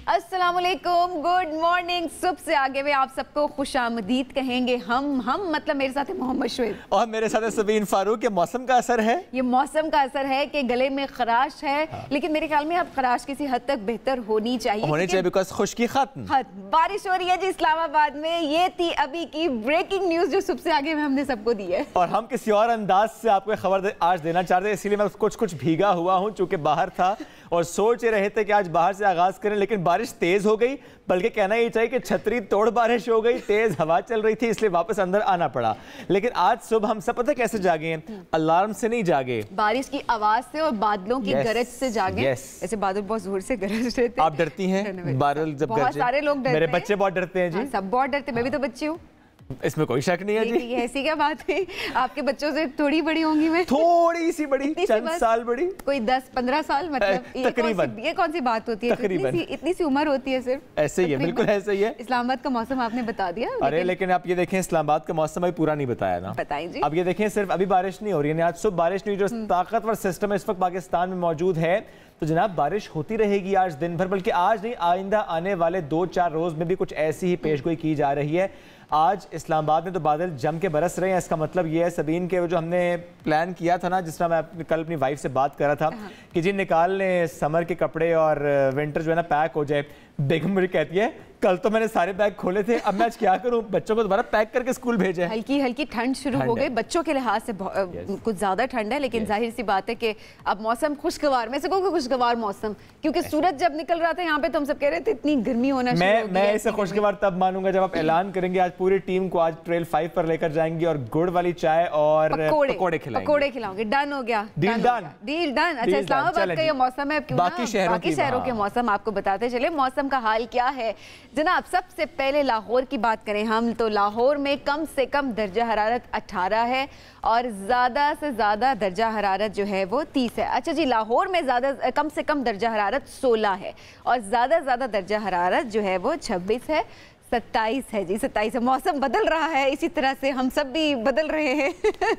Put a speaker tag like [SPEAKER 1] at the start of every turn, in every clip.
[SPEAKER 1] अस्सलामुअलैकुम, good morning. सुबह से आगे में आप सबको खुशामदीद कहेंगे हम मतलब मेरे साथ है मोहम्मद शुएब और
[SPEAKER 2] मेरे साथ है सबीन फारूक। ये मौसम का असर है,
[SPEAKER 1] ये मौसम का असर है कि गले में खराश है। लेकिन मेरे ख्याल में अब खराश किसी हद तक बेहतर होनी चाहिए
[SPEAKER 2] बिकॉज खुश्की खत्म।
[SPEAKER 1] बारिश हो रही है जी इस्लामाबाद में। ये थी अभी की ब्रेकिंग न्यूज जो सुबह से आगे में हमने सबको दी है
[SPEAKER 2] और हम किसी और अंदाज से आपको खबर आज देना चाहते हैं, इसीलिए मैं कुछ भीगा हुआ हूँ चूंकि बाहर था और सोच रहे थे कि आज बाहर से आगाज करें, लेकिन बारिश तेज हो गई। बल्कि कहना ये चाहिए कि छतरी तोड़ बारिश हो गई, तेज हवा चल रही थी, इसलिए वापस अंदर आना पड़ा। लेकिन आज सुबह हम सब पता कैसे जागे हैं? अलार्म से नहीं जागे,
[SPEAKER 1] बारिश की आवाज से और बादलों की गरज से जागे। ऐसे बादल बहुत जोर से गरज रहे थे।
[SPEAKER 2] आप डरती हैं बादल जब
[SPEAKER 1] बहुत सारे लोग डरते हैं।
[SPEAKER 2] मेरे बच्चे बहुत डरते हैं जी।
[SPEAKER 1] सब बहुत डरते, मैं भी तो बच्ची हूँ,
[SPEAKER 2] इसमें कोई शक नहीं है जी।
[SPEAKER 1] ऐसी क्या बात है? आपके बच्चों से थोड़ी बड़ी होंगी मैं,
[SPEAKER 2] थोड़ी सी बड़ी, चंद साल बड़ी,
[SPEAKER 1] कोई 10-15 साल, मतलब
[SPEAKER 2] तकरीबन।
[SPEAKER 1] ये कौन सी बात होती है? तकरीबन इतनी सी उम्र होती है सिर्फ।
[SPEAKER 2] ऐसे ही है, बिल्कुल ऐसे ही है।
[SPEAKER 1] इस्लामाबाद का मौसम आपने बता दिया।
[SPEAKER 2] अरे लेकिन आप ये देखें, इस्लामाबाद का मौसम अभी पूरा नहीं बताया ना।
[SPEAKER 1] बताइए।
[SPEAKER 2] अब ये देखें, सिर्फ अभी बारिश नहीं हो रही है, आज सुबह बारिश नहीं, जो ताकतवर सिस्टम इस वक्त पाकिस्तान में मौजूद है, तो जनाब बारिश होती रहेगी आज दिन भर, बल्कि आज नहीं आइंदा आने वाले 2-4 रोज में भी कुछ ऐसी ही पेशगोई की जा रही है। आज इस्लामाबाद में तो बादल जम के बरस रहे हैं। इसका मतलब ये है सबीन के, जो हमने प्लान किया था ना, जिस तरह मैं कल अपनी वाइफ से बात कर रहा था कि जी निकाल लें समर के कपड़े और विंटर जो है ना पैक हो जाए। बेगम मुझे कहती है कल तो मैंने सारे बैग खोले थे, अब मैं आज क्या करूं? बच्चों को दोबारा पैक करके स्कूल भेजे।
[SPEAKER 1] हल्की हल्की ठंड शुरू हो गई, बच्चों के लिहाज से कुछ ज्यादा ठंड है, लेकिन जाहिर सी बात है कि अब मौसम खुशगवार, मैं से कहूँ खुशगवार मौसम, क्योंकि सूरज जब निकल रहा था यहाँ पे तो हम सब कह रहे थे इतनी गर्मी होना शुरू हो गई।
[SPEAKER 2] मैं इसे खुशगवार तब मानूंगा जब आप ऐलान करेंगे आज पूरी टीम को आज ट्रेल 5 पर लेकर जाएंगे और गुड़ वाली चाय और पकोड़े
[SPEAKER 1] खिलाएंगे। डन हो गया, डील डन। अच्छा, इस्लामाबाद का ये मौसम है, बाकी शहरों के मौसम आपको बताते चले मौसम का हाल क्या है जनाब। सबसे पहले लाहौर की बात करें हम, तो लाहौर में कम से कम दर्जा हरारत 18 है और ज़्यादा से ज़्यादा दर्जा हरारत जो है वो 30 है। अच्छा जी, लाहौर में कम से कम दर्जा हरारत 16 है और ज़्यादा से ज़्यादा दर्जा हरारत जो है वो 26 है। 27 है जी, 27 है। मौसम बदल रहा है, इसी तरह से हम सब भी बदल रहे हैं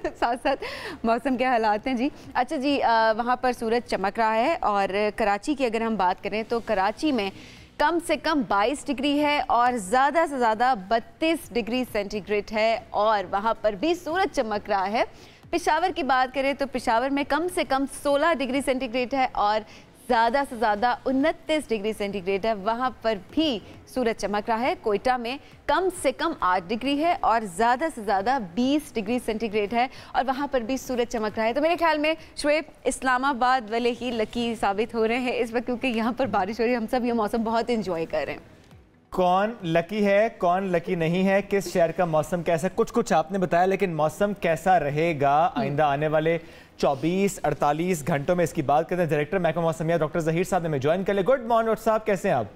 [SPEAKER 1] साथ साथ मौसम के हालात हैं जी। अच्छा जी, वहाँ पर सूरज चमक रहा है और कराची की अगर हम बात करें तो कराची में कम से कम 22 डिग्री है और ज़्यादा से ज़्यादा 32 डिग्री सेंटीग्रेड है और वहाँ पर भी सूरज चमक रहा है। पेशावर की बात करें तो पेशावर में कम से कम 16 डिग्री सेंटीग्रेड है और ज़्यादा से ज़्यादा 29 डिग्री सेंटीग्रेड है, वहाँ पर भी सूरज चमक रहा है। कोयटा में कम से कम 8 डिग्री है और ज़्यादा से ज़्यादा 20 डिग्री सेंटीग्रेड है और वहाँ पर भी सूरज चमक रहा है। तो मेरे ख्याल में शुएब, इस्लामाबाद वाले ही लकी साबित हो रहे हैं इस वक्त, क्योंकि यहाँ पर बारिश हो रही है, हम सब ये मौसम बहुत इंजॉय कर रहे हैं।
[SPEAKER 2] कौन लकी है, कौन लकी नहीं है, किस शहर का मौसम कैसा, कुछ आपने बताया, लेकिन मौसम कैसा रहेगा आइंदा आने वाले 24-48 घंटों में, इसकी बात करते हैं। डायरेक्टर महकमा मौसमियात डॉक्टर जहीर साहब ने हमें ज्वाइन कर लिया। गुड मॉर्निंग डॉक्टर साहब, कैसे हैं आप?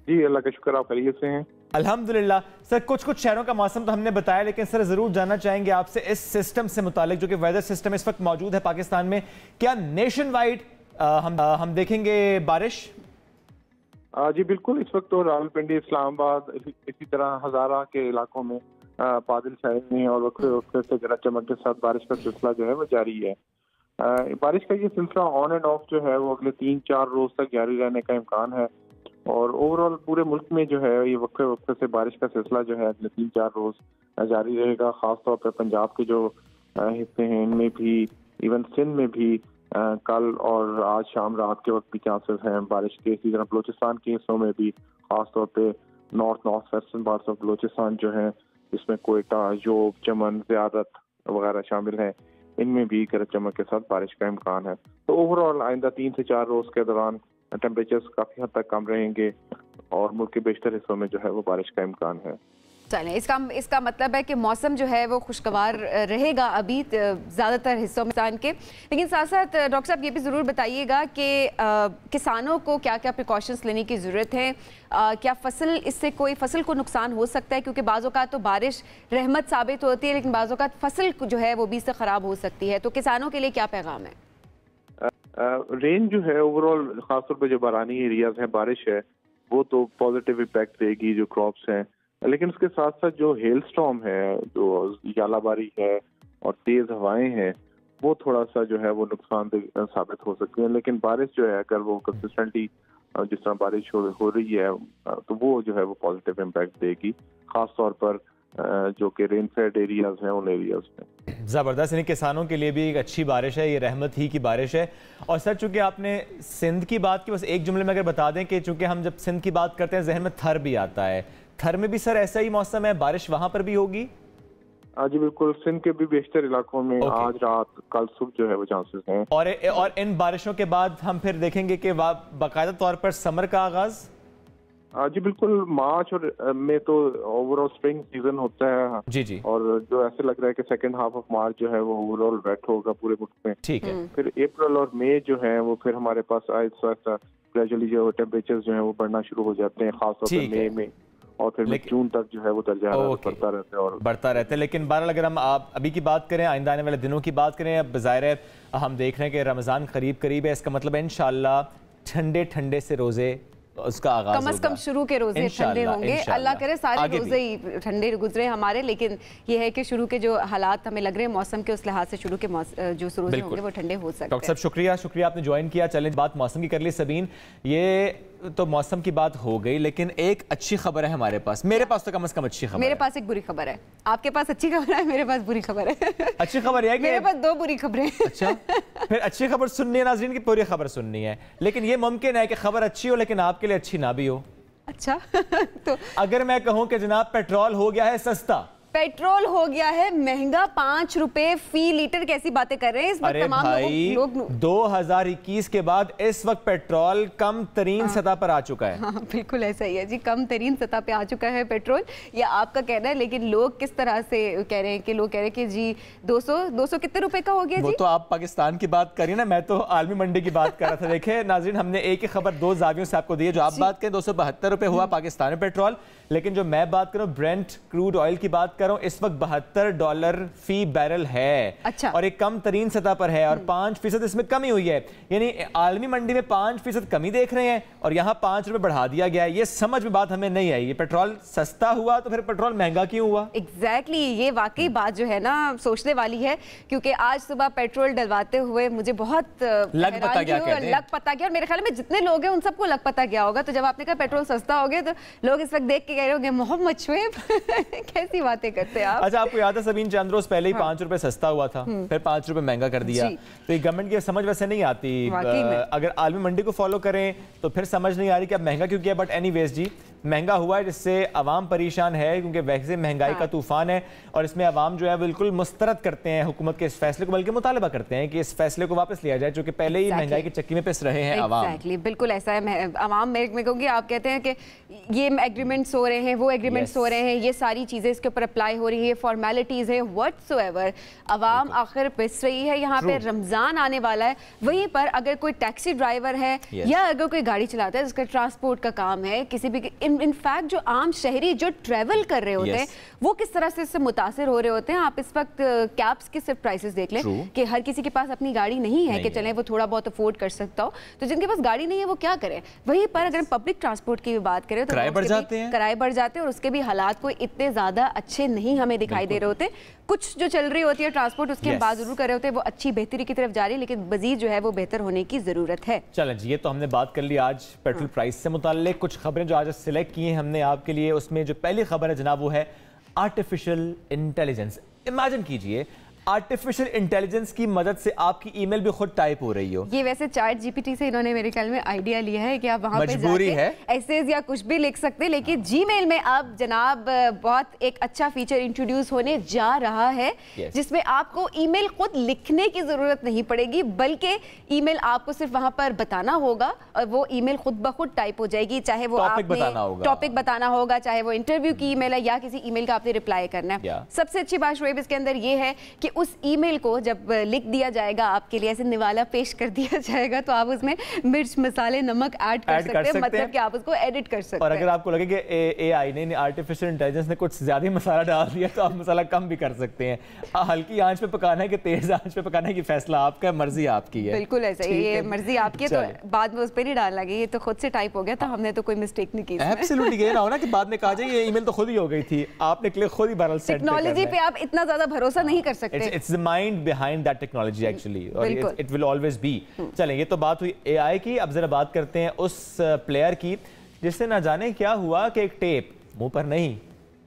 [SPEAKER 3] जी अल्लाह का शुक्र, आप खैरियत से हैं?
[SPEAKER 2] अल्हम्दुलिल्लाह। सर कुछ शहरों का मौसम तो हमने बताया, लेकिन सर जरूर जानना चाहेंगे आपसे इस सिस्टम से मुतालिक, जो कि वेदर सिस्टम इस वक्त मौजूद है पाकिस्तान में, क्या नेशन वाइड हम देखेंगे बारिश?
[SPEAKER 3] जी बिल्कुल, इस वक्त तो रावलपिंडी, इस्लामाबाद, इसी तरह हजारा के इलाकों में बादल छाए हुए हैं और वक्त से गरज चमक के साथ बारिश का सिलसिला जो है वो जारी है। बारिश का ये सिलसिला ऑन एंड ऑफ जो है वो अगले 3-4 रोज तक जारी रहने का इम्कान है और ओवरऑल पूरे मुल्क में जो है ये वक्त से बारिश का सिलसिला जो है अगले 3-4 रोज जारी रहेगा। खासतौर पर पंजाब के जो हिस्से हैं इनमें भी, इवन सिंध में भी कल और आज शाम रात के वक्त भी चांसेस हैं बारिश के। इसी तरह बलोचिस्तान के हिस्सों में भी, खासतौर पे north western parts of Balochistan जो है, इसमें कोयटा, योब, चमन, ज़ियादत वगैरह शामिल हैं, इनमें भी गरज चमक के साथ बारिश का इम्कान है। तो ओवरऑल आइंदा 3 से 4 रोज के दौरान टेम्परेचर्स काफ़ी हद तक कम रहेंगे और मुल्क के बेशतर हिस्सों में जो है वो बारिश का इम्कान है।
[SPEAKER 1] चलें, इसका मतलब है कि मौसम जो है वो खुशगवार रहेगा अभी ज़्यादातर हिस्सों में इंसान के। लेकिन साथ साथ डॉक्टर साहब ये भी ज़रूर बताइएगा कि किसानों को क्या क्या प्रिकॉशंस लेने की ज़रूरत है। क्या इससे कोई फसल को नुकसान हो सकता है, क्योंकि बाज़ औक़ात तो बारिश रहमत साबित होती है, लेकिन बाज़ औक़ात फसल जो है वो भी से ख़राब हो सकती है। तो किसानों के लिए क्या पैगाम है?
[SPEAKER 3] रेन जो है ओवरऑल खासतौर पर जो बारानी एरियाज हैं, बारिश है, वो तो पॉजिटिव इम्पैक्ट देगी जो क्रॉप्स हैं लेकिन उसके साथ साथ जो हेल स्टॉर्म है, जो यालाबारी है और तेज हवाएं हैं, वो थोड़ा सा जो है वो नुकसानदेह साबित हो सकती है। लेकिन बारिश जो है अगर वो कंसिस्टेंटली जिस तरह बारिश हो रही है तो वो जो है वो पॉजिटिव इम्पैक्ट देगी, खास तौर पर जो कि रेनफेड एरियाज हैं उन एरियाज में।
[SPEAKER 2] ज़बरदस्त, यानी किसानों के लिए भी एक अच्छी बारिश है, ये रहमत ही की बारिश है। और सर चूंकि आपने सिंध की बात की, बस एक जुमले में अगर बता दें कि चूंकि हम जब सिंध की बात करते हैं जहन में थर भी आता है, थर में भी सर ऐसा ही मौसम है, बारिश वहां पर भी होगी?
[SPEAKER 3] जी बिल्कुल, सिंध के भी बेशतर इलाकों में आज रात कल सुबह जो है वो चांसेस हैं।
[SPEAKER 2] और इन बारिशों के बाद हम फिर देखेंगे कि बाकायदा तौर पर समर का आगाज?
[SPEAKER 3] जी बिल्कुल, मार्च और में तो ओवरऑल स्प्रिंग सीजन होता है। जी। और जो ऐसे लग रहा है कि सेकंड हाफ ऑफ मार्च जो है वो ओवरऑल वेट होगा पूरे मुल्क में। ठीक है। फिर अप्रैल और मई जो है वो फिर हमारे पास ऐसा ग्रेजुअली जो टेम्परेचर जो है वो बढ़ना शुरू हो जाते हैं, खासतौर पर मई में, और फिर जून तक जो है वो दर्जा बढ़ता रहता है।
[SPEAKER 2] लेकिन बहरहाल अगर हम आप अभी की बात करें, आइंदा आने वाले दिनों की बात करें, अब ज़ाहिर है हम देख रहे हैं कि रमज़ान करीब है, इसका मतलब है इंशाल्लाह ठंडे ठंडे से रोज़े उसका आगाज
[SPEAKER 1] कम से कम शुरू के रोजे ठंडे होंगे, अल्लाह करे सारे रोजे ही ठंडे गुजरे हमारे। लेकिन ये है कि शुरू के जो हालात हमें लग रहे हैं मौसम के, उस लिहाज से शुरू के जो रोजे होंगे वो ठंडे हो सकते हैं।
[SPEAKER 2] डॉक्टर साहब शुक्रिया आपने ज्वाइन किया। चलें बात मौसम की कर ली सबीन, ये तो मौसम की बात हो गई, लेकिन एक अच्छी खबर है हमारे पास, मेरे पास तो कम से कम अच्छी खबर।
[SPEAKER 1] मेरे पास एक बुरी खबर है, आपके पास अच्छी खबर है, मेरे पास बुरी खबर है।
[SPEAKER 2] अच्छी खबर है कि
[SPEAKER 1] मेरे पास दो बुरी खबरें।
[SPEAKER 2] अच्छा, फिर अच्छी खबर सुननी है नाज़रीन की पूरी खबर सुननी है, लेकिन ये मुमकिन है कि खबर अच्छी हो लेकिन आपके लिए अच्छी ना भी हो।
[SPEAKER 1] अच्छा तो
[SPEAKER 2] अगर मैं कहूं कि जनाब पेट्रोल हो गया है सस्ता,
[SPEAKER 1] पेट्रोल हो गया है महंगा, 5 रुपए फी लीटर, कैसी बातें कर रहे हैं इस वक्त तमाम लोग। 2021
[SPEAKER 2] के बाद इस वक्त पेट्रोल कम तरीन सतह पर आ चुका है।
[SPEAKER 1] हाँ, बिल्कुल ऐसा ही है जी, कम तरीन सतह पे आ चुका है पेट्रोल, ये आपका कहना है। लेकिन लोग किस तरह से कह रहे हैं कि लोग कह रहे हैं कि जी 200 कितने रुपए का हो गया?
[SPEAKER 2] वो
[SPEAKER 1] जी
[SPEAKER 2] तो आप पाकिस्तान की बात करिए ना, मैं तो आलमी मंडी की बात कर रहा था। देखिए नाज़रीन, हमने एक ही खबर दो जावियों से आपको दी है। जो आप बात करें 272 रुपए हुआ पाकिस्तान में पेट्रोल, लेकिन जो मैं बात करूं ब्रेंट क्रूड ऑयल की बात कर रहा हूं, इस वक्त $72 फी बैरल है।
[SPEAKER 1] अच्छा।
[SPEAKER 2] और एक कम तरीन सतह पर है, और 5% इसमें कमी हुई है। यानी आलमी मंडी में 5% कमी देख रहे हैं और यहाँ 5 रुपए बढ़ा दिया गया है। ये समझ में बात हमें नहीं आई, ये पेट्रोल सस्ता हुआ तो फिर पेट्रोल महंगा क्यों हुआ?
[SPEAKER 1] एग्जैक्टली ये वाकई बात जो है ना सोचने वाली है, क्योंकि आज सुबह पेट्रोल डलवाते हुए मुझे बहुत
[SPEAKER 2] लग पता
[SPEAKER 1] गया, और मेरे ख्याल में जितने लोग हैं उन सबको लग पता गया होगा। तो जब आपने कहा पेट्रोल सस्ता हो गया तो लोग इस वक्त देख के कह रहे होंगे मोहम्मद शुएब कैसी बातें करते हैं आप।
[SPEAKER 2] अच्छा, आपको याद है सबीन, चंद रोज पहले ही 5 रुपए सस्ता हुआ था, फिर 5 रुपए महंगा कर दिया। तो ये गवर्नमेंट की समझ वैसे नहीं आती। अगर आलमी मंडी को फॉलो करें तो फिर समझ नहीं आ रही कि अब महंगा क्यों किया। बट एनीवेज जी, महंगा हुआ है जिससे अवाम परेशान है, क्योंकि वैसे महंगाई का तूफान है और इसमें अवाम जो है बिल्कुल मुस्तरद करते हैं हुकूमत के इस फैसले को, बल्कि मुतालबा करते हैं कि इस फैसले को वापस लिया जाए, जो कि पहले ही महंगाई की चक्की में पिस रहे हैं अवाम।
[SPEAKER 1] बिल्कुल ऐसा है। अवाम में कहूँगी, आप कहते हैं कि ये एग्रीमेंट्स हो रहे हैं, वो एग्रीमेंट्स हो रहे हैं, ये सारी चीजें इसके ऊपर अप्लाई हो रही है, फॉर्मेलिटीज है, व्हाटसोएवर, अवाम आखिर पिस रही है। यहाँ पे रमजान आने वाला है, वहीं पर अगर कोई टैक्सी ड्राइवर है या अगर कोई गाड़ी चलाता है जिसका ट्रांसपोर्ट का काम है, किसी भी इनफैक्ट जो आम शहरी जो ट्रेवल कर रहे होते हैं वो किस तरह से इससे मुतासिर हो रहे होते हैं। आप इस वक्त कैब्स के सिर्फ प्राइसेस देख लें कि हर किसी के पास अपनी गाड़ी नहीं है कि चलें वो थोड़ा बहुत अफोर्ड कर सकता हो, तो जिनके पास गाड़ी नहीं है वो क्या करें। वहीं पर अगर पब्लिक ट्रांसपोर्ट की बात करें तो किराए बढ़ जाते हैं और उसके भी हालात कोई इतने ज्यादा अच्छे नहीं हमें दिखाई दे रहे होते। कुछ जो चल रही होती है ट्रांसपोर्ट, उसकी हम बात जरूर कर रहे होते हैं, वो अच्छी बेहतरी की तरफ जा रही है, लेकिन मजीद जो है वो बेहतर होने की जरूरत है।
[SPEAKER 2] चलें जी, ये तो हमने बात कर ली आज पेट्रोल प्राइस से मुताल्लिक। कुछ खबरें जो आज सिलेक्ट की हैं हमने आपके लिए, उसमें जो पहली खबर है जनाब वो है आर्टिफिशियल इंटेलिजेंस। इमेजिन कीजिए आर्टिफिशियल इंटेलिजेंस की मदद से आपकी ईमेल भी खुद टाइप हो रही हो।
[SPEAKER 1] ये वैसे चैट जीपीटी से इन्होंने मेरे ख्याल में आइडिया लिया है कि आप वहां पे जाके एसेज या कुछ भी लिख सकते हैं, लेकिन जीमेल में अब जनाब बहुत एक अच्छा फीचर इंट्रोड्यूस होने जा रहा है जिसमें आपको ईमेल खुद लिखने की जरूरत नहीं पड़ेगी, बल्कि ईमेल आपको सिर्फ वहां पर बताना होगा और वो ईमेल खुद ब खुद टाइप हो जाएगी। चाहे वो आपने टॉपिक बताना होगा, चाहे वो इंटरव्यू की ईमेल है या किसी ईमेल का आपने रिप्लाई करना है। सबसे अच्छी बात शुएब इसके अंदर ये है कि उस ईमेल को जब लिख दिया जाएगा, आपके लिए ऐसे निवाला पेश कर दिया जाएगा, तो आप उसमें मिर्च, मसाले, नमक ऐड कर सकते हैं, मतलब कि आप उसको एडिट कर सकते हैं।
[SPEAKER 2] और अगर आपको लगे कि एआई ने, आर्टिफिशियल इंटेलिजेंस ने कुछ ज्यादा ही मसाला डाल दिया, तो आप मसाला कम भी कर सकते हैं। हल्की आंच पे पकाना है कि तेज आंच पे पकाना है कि फैसला आपका, मर्जी आपकी है।
[SPEAKER 1] बिल्कुल ऐसा, ये मर्जी आपकी है, तो बाद में उस पर नहीं डालना लगे, ये तो खुद से टाइप हो गया था, हमने तो कोई मिस्टेक नहीं की।
[SPEAKER 2] एब्सोल्युटली, ये ना हो ना कि बाद में कहा जाए ये ईमेल तो खुद ही हो गई थी, आपने क्लिक खुद ही बहरहाल सेट करना है।
[SPEAKER 1] टेक्नोलॉजी पे आप इतना ज्यादा भरोसा नहीं कर सकते।
[SPEAKER 2] It's the mind behind that technology actually, और इट विल ऑलवेज बी। चलें, ये तो बात हुई एआई की, अब जरा बात करते हैं उस प्लेयर की जिसने ना जाने क्या हुआ कि एक टेप मुंह पर नहीं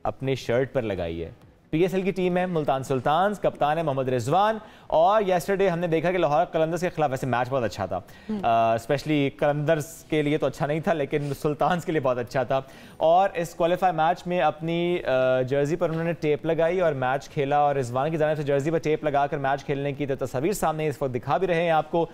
[SPEAKER 2] अपनी शर्ट पर लगाई है। पीएसएल की टीम है मुल्तान सुल्तान्स, कप्तान है मोहम्मद रिजवान, और येस्टरडे हमने देखा कि लाहौर कलंदर्स के खिलाफ वैसे मैच बहुत अच्छा था, स्पेशली कलंदर्स के लिए तो अच्छा नहीं था, लेकिन सुल्तान्स के लिए बहुत अच्छा था। और इस क्वालिफाई मैच में अपनी जर्सी पर उन्होंने टेप लगाई और मैच खेला, और रिजवान की जानिब से जर्सी पर टेप लगाकर मैच खेलने की तस्वीर सामने इस वक्त दिखा भी रहे हैं आपको।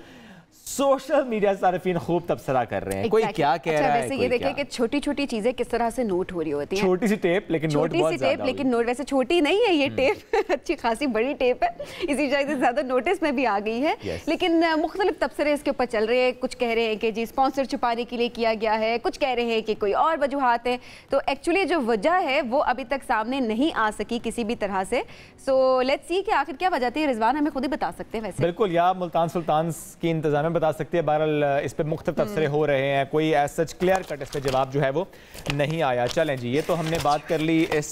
[SPEAKER 2] सोशल मीडिया सारिफीन खूब तबसरा कर रहे हैं, कोई क्या कह रहा है।
[SPEAKER 1] वैसे ये देखिए कि छोटी छोटी चीजें किस तरह से नोट हो रही होती हैं।
[SPEAKER 2] छोटी सी टेप लेकिन नोट बहुत ज्यादा,
[SPEAKER 1] लेकिन नोट वैसे छोटी नहीं है ये टेप अच्छी खासी बड़ी टेप है, इसी वजह से ज्यादा नोटिस में भी आ गई है। लेकिन मुख्तलिफ तबसरे इसके ऊपर चल रहे हैं, कुछ कह रहे हैं कि जी स्पॉन्सर छुपाने के लिए किया गया है, कुछ कह रहे हैं कि कोई और वजूहात है। तो एक्चुअली जो वजह है वो अभी तक सामने नहीं आ सकी किसी भी तरह से। सो लेट्स सी कि आखिर क्या वजह थी। रिजवान हमें खुद ही बता सकते हैं वैसे।
[SPEAKER 2] बिल्कुल, या मुल्तान सुल्तान्स की इंतजाम बता सकते हैं। बहरहाल इस पे मुख्तलिफ तबसरे हो रहे हैं, कोई एज सच क्लियर कट इस पे जवाब जो है वो नहीं आया। चलें जी, ये तो हमने बात कर ली इस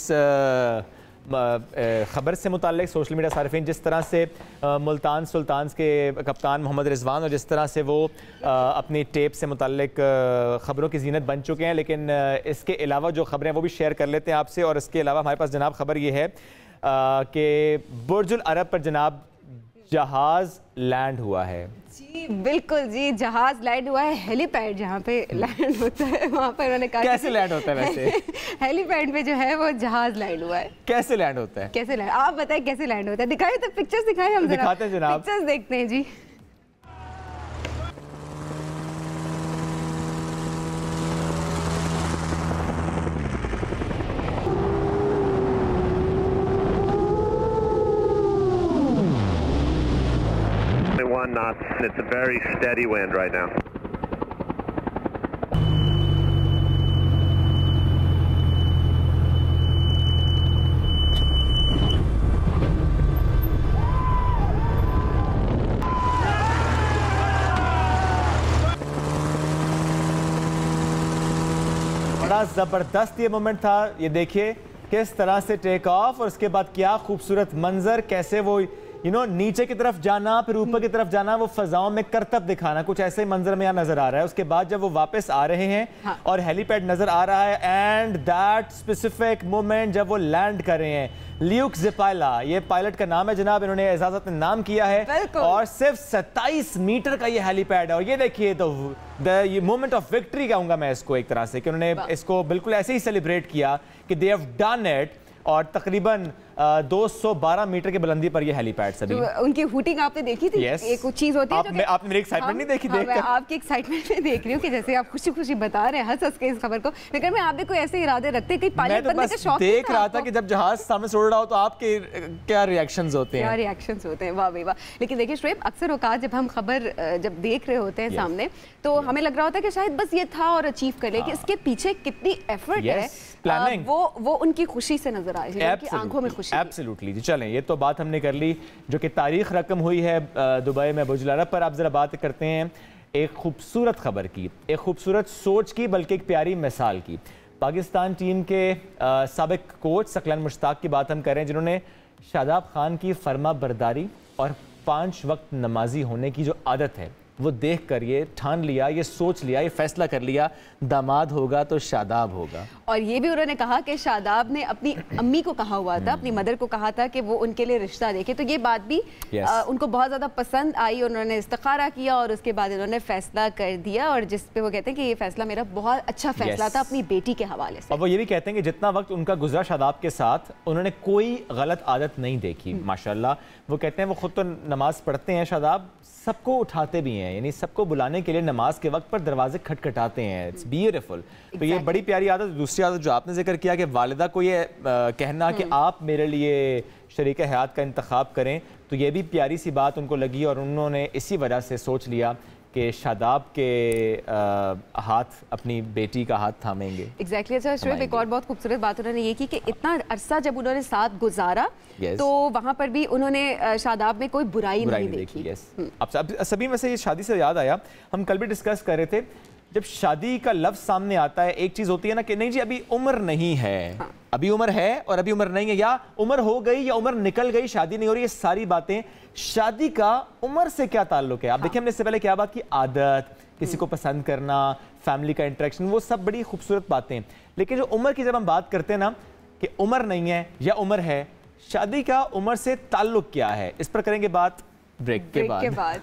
[SPEAKER 2] खबर से मुताल्लिक। सोशल मीडिया सारिफीन जिस तरह से मुल्तान सुल्तान्स के कप्तान मोहम्मद रिजवान और जिस तरह से वो अपनी टेप से मुताल्लिक ख़बरों की जीनत बन चुके हैं, लेकिन इसके अलावा जो खबरें वो भी शेयर कर लेते हैं आपसे। और इसके अलावा हमारे पास जनाब खबर ये है कि बुर्जुल अरब पर जनाब जहाज़ लैंड हुआ है।
[SPEAKER 1] जी बिल्कुल जी, जहाज लैंड हुआ है। हेलीपैड जहाँ पे लैंड होता है वहाँ पर उन्होंने कहा
[SPEAKER 2] कैसे लैंड होता है वैसे
[SPEAKER 1] हेलीपैड पे जो है वो जहाज लैंड हुआ है।
[SPEAKER 2] कैसे लैंड होता है?
[SPEAKER 1] कैसे लैंड, आप बताएं कैसे लैंड होता है? दिखाएं तो, पिक्चर्स दिखाएं, हम
[SPEAKER 2] दिखाते हैं जनाब,
[SPEAKER 1] पिक्चर्स देखते हैं जी।
[SPEAKER 4] Knots. It's a very steady wind right now.
[SPEAKER 2] बड़ा जबरदस्त ये मोमेंट था। ये देखिए किस तरह से टेक ऑफ और उसके बाद क्या खूबसूरत मंजर, कैसे वो नीचे की तरफ जाना फिर ऊपर की तरफ जाना, वो फजाओं में करतब दिखाना, कुछ ऐसे मंजर में यहाँ नजर आ रहा है। उसके बाद जब वो वापस आ रहे हैं और हेलीपैड नजर आ रहा है, एंड दैट स्पेसिफिक मोमेंट जब वो लैंड कर रहे हैं। ल्यूक ज़िपाइला, ये पायलट का नाम है जनाब, इन्होंने एजाज़त में नाम किया है, और सिर्फ 27 मीटर का ये हेलीपैड है। और ये देखिए तो ये मोमेंट ऑफ विक्ट्री कहूंगा मैं इसको एक तरह से, कि उन्होंने इसको बिल्कुल ऐसे ही सेलिब्रेट किया कि दे हैव डन इट। और तकरीबन 212 मीटर की बुलंदी पर ये हेलीपैड सभी।
[SPEAKER 1] उनकी हूटिंग आपने देखी थी?
[SPEAKER 2] yes.
[SPEAKER 1] एक कुछ चीज होती है
[SPEAKER 2] आपने मेरी एक्साइटमेंट नहीं देखी?
[SPEAKER 1] मैं आपकी एक्साइटमेंट में देख रही हूँ कि जैसे आप खुशी खुशी बता रहे हैं, हंस के इस खबर को लेकर। मैं आप भी कोई ऐसे इरादे रखते कि पायलट बनने का शौक
[SPEAKER 2] देख रहा था कि जब जहाज सामने से उड़ रहा हो तो आपके क्या रिएक्शंस होते हैं?
[SPEAKER 1] क्या रिएक्शंस होते हैं, वाह भाई वाह। लेकिन देखिए शुएब, अक्सर औकात जब हम खबर जब देख रहे होते हैं सामने, तो हमें लग रहा होता है कि शायद बस ये था और अचीव कर ले, कि इसके पीछे कितनी एफर्ट है,
[SPEAKER 2] प्लानिंग,
[SPEAKER 1] वो उनकी खुशी से नजर आए, उनकी आंखों में खुशी।
[SPEAKER 2] एब्सोल्युटली। चलें, ये तो बात हमने कर ली जो कि तारीख रकम हुई है दुबई में बुर्ज अल अरब पर। आप जरा बात करते हैं एक खूबसूरत खबर की, एक खूबसूरत सोच की, बल्कि एक प्यारी मिसाल की। पाकिस्तान टीम के साबिक कोच सकलन मुश्ताक की बात हम कर रहे हैं, जिन्होंने शादाब खान की फर्मा बरदारी और 5 वक्त नमाजी होने की जो आदत है वो देख कर ये ठान लिया, ये सोच लिया, ये फैसला कर लिया दामाद होगा तो शादाब होगा। और
[SPEAKER 1] ये भी उन्होंने कहा कि शादाब ने अपनी अम्मी को कहा हुआ था, अपनी मदर को कहा था कि वो उनके लिए रिश्ता देखे। तो ये बात भी उनको बहुत ज़्यादा पसंद आई, उन्होंने इस्तिखारा किया और उसके बाद इन्होंने फैसला कर दिया। और जिस पे वो कहते हैं कि ये फैसला मेरा बहुत अच्छा फैसला था अपनी बेटी के हवाले से।
[SPEAKER 2] और वो ये भी कहते हैं कि जितना वक्त उनका गुजरा शादाब के साथ, उन्होंने कोई गलत आदत नहीं देखी माशाल्लाह। वो कहते हैं वो खुद तो नमाज पढ़ते हैं शादाब, सबको उठाते भी हैं, हैं, यानी सबको बुलाने के लिए नमाज के वक्त पर दरवाजे खटखटाते हैं। It's beautiful. तो ये बड़ी प्यारी आदत। दूसरी आदत जो आपने जिक्र किया कि वालिदा को ये कहना कि आप मेरे लिए शरीक हयात का इंतखाब करें, तो ये भी प्यारी सी बात उनको लगी और उन्होंने इसी वजह से सोच लिया कि शादाब के हाथ अपनी बेटी का हाथ थामेंगे।
[SPEAKER 1] एग्जैक्टली। अच्छा शोएब, एक और बहुत खूबसूरत बात उन्होंने ये की कि इतना अरसा जब उन्होंने साथ गुजारा तो वहाँ पर भी उन्होंने शादाब में कोई बुराई नहीं देखी।
[SPEAKER 2] अब सभी में से ये शादी से याद आया, हम कल भी डिस्कस कर रहे थे, जब शादी का लफ्ज़ सामने आता है एक चीज़ होती है ना कि नहीं जी अभी उम्र नहीं है, हाँ। अभी उम्र है और अभी उम्र नहीं है, या उम्र हो गई या उम्र निकल गई, शादी नहीं हो रही। ये सारी बातें, शादी का उम्र से क्या ताल्लुक है? आप देखिए हमने इससे पहले क्या बात की, आदत, किसी को पसंद करना, फैमिली का इंटरेक्शन, वो सब बड़ी खूबसूरत बातें। लेकिन जो उम्र की जब हम बात करते हैं ना कि उम्र नहीं है या उम्र है, शादी का उम्र से ताल्लुक क्या है, इस पर करेंगे बात ब्रेक के बाद।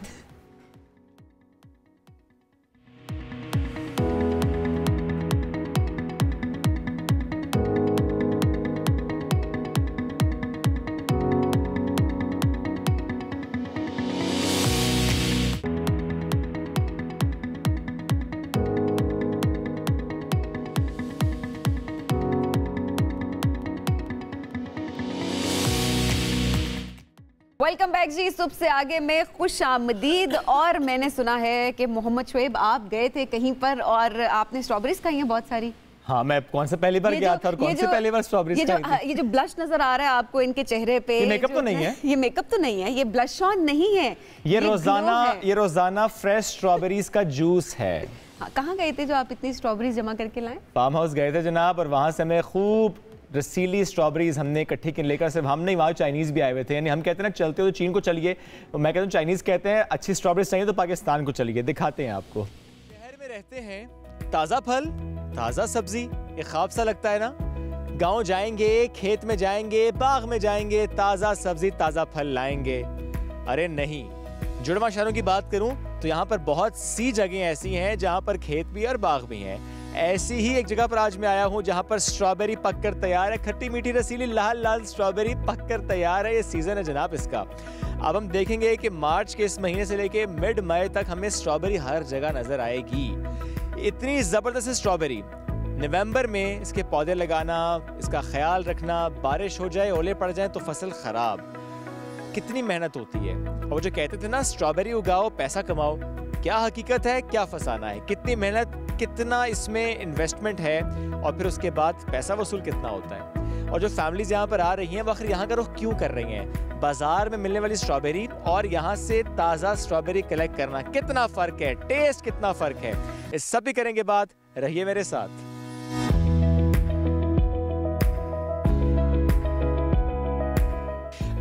[SPEAKER 1] वेलकम बैक जी। सुबह से आगे में खुश आमदीद। और मैंने सुना है कि मोहम्मद शोएब आप गए थे कहीं पर और आपने स्ट्रॉबेरीज खाई हैं बहुत सारी।
[SPEAKER 2] हाँ, मैं कौन सा पहली बार गया था और कौन सी पहली बार स्ट्रॉबेरीज खाई थी।
[SPEAKER 1] ये जो ब्लश नजर आ रहा है आपको इनके चेहरे पे,
[SPEAKER 2] ये मेकअप तो नहीं है,
[SPEAKER 1] ये मेकअप तो नहीं है, ये ब्लश ऑन नहीं है,
[SPEAKER 2] ये रोजाना फ्रेश स्ट्रॉबेरीज का जूस है।
[SPEAKER 1] हाँ, कहाँ गए थे जो आप इतनी स्ट्रॉबेरीज जमा करके लाए?
[SPEAKER 2] फार्म हाउस गए थे जनाब, और वहाँ से हमें खूब रसीली स्ट्रॉबेरीज हमने इकट्ठी कर लेकर, सिर्फ हम नहीं, वहाँ चाइनीज़ भी आए हुए थे। यानी हम कहते हैं ना चलते हो तो चीन को चलिए, तो मैं कहता हूँ चाइनीज़ कहते हैं अच्छी स्ट्रॉबेरीज चाहिए तो पाकिस्तान को चलिए, दिखाते हैं आपको। शहर में रहते हैं, ताज़ा फल ताज़ा सब्जी, एक ख्वाब सा लगता है ना। गांव जाएंगे, खेत में जाएंगे, बाग में जाएंगे, ताज़ा सब्जी ताज़ा फल लाएंगे। अरे नहीं, जुड़वा शहरों की बात करूं तो यहाँ पर बहुत सी जगह ऐसी हैं जहाँ पर खेत भी और बाग भी हैं। ऐसी ही एक जगह पर आज मैं आया हूँ जहाँ पर स्ट्रॉबेरी पककर तैयार है, खट्टी मीठी रसीली लाल लाल स्ट्रॉबेरी पककर तैयार है। ये सीजन है जनाब इसका। अब हम देखेंगे कि मार्च के इस महीने से लेके मिड मई तक हमें स्ट्रॉबेरी हर जगह नजर आएगी। इतनी जबरदस्त स्ट्रॉबेरी। नवंबर में इसके पौधे लगाना, इसका ख्याल रखना, बारिश हो जाए, ओले पड़ जाए तो फसल खराब, कितनी मेहनत होती है। और जो कहते थे ना स्ट्रॉबेरी उगाओ पैसा कमाओ, क्या हकीकत है, क्या फसाना है, कितनी मेहनत, कितना इसमें इन्वेस्टमेंट है और फिर उसके बाद पैसा वसूल कितना होता है। और जो फैमिलीज यहाँ पर आ रही हैं वो आखिर यहाँ का रुख क्यों कर रही हैं? बाजार में मिलने वाली स्ट्रॉबेरी और यहाँ से ताज़ा स्ट्रॉबेरी कलेक्ट करना, कितना फ़र्क है, टेस्ट कितना फ़र्क है, इस सब भी करेंगे बात। रहिए मेरे साथ।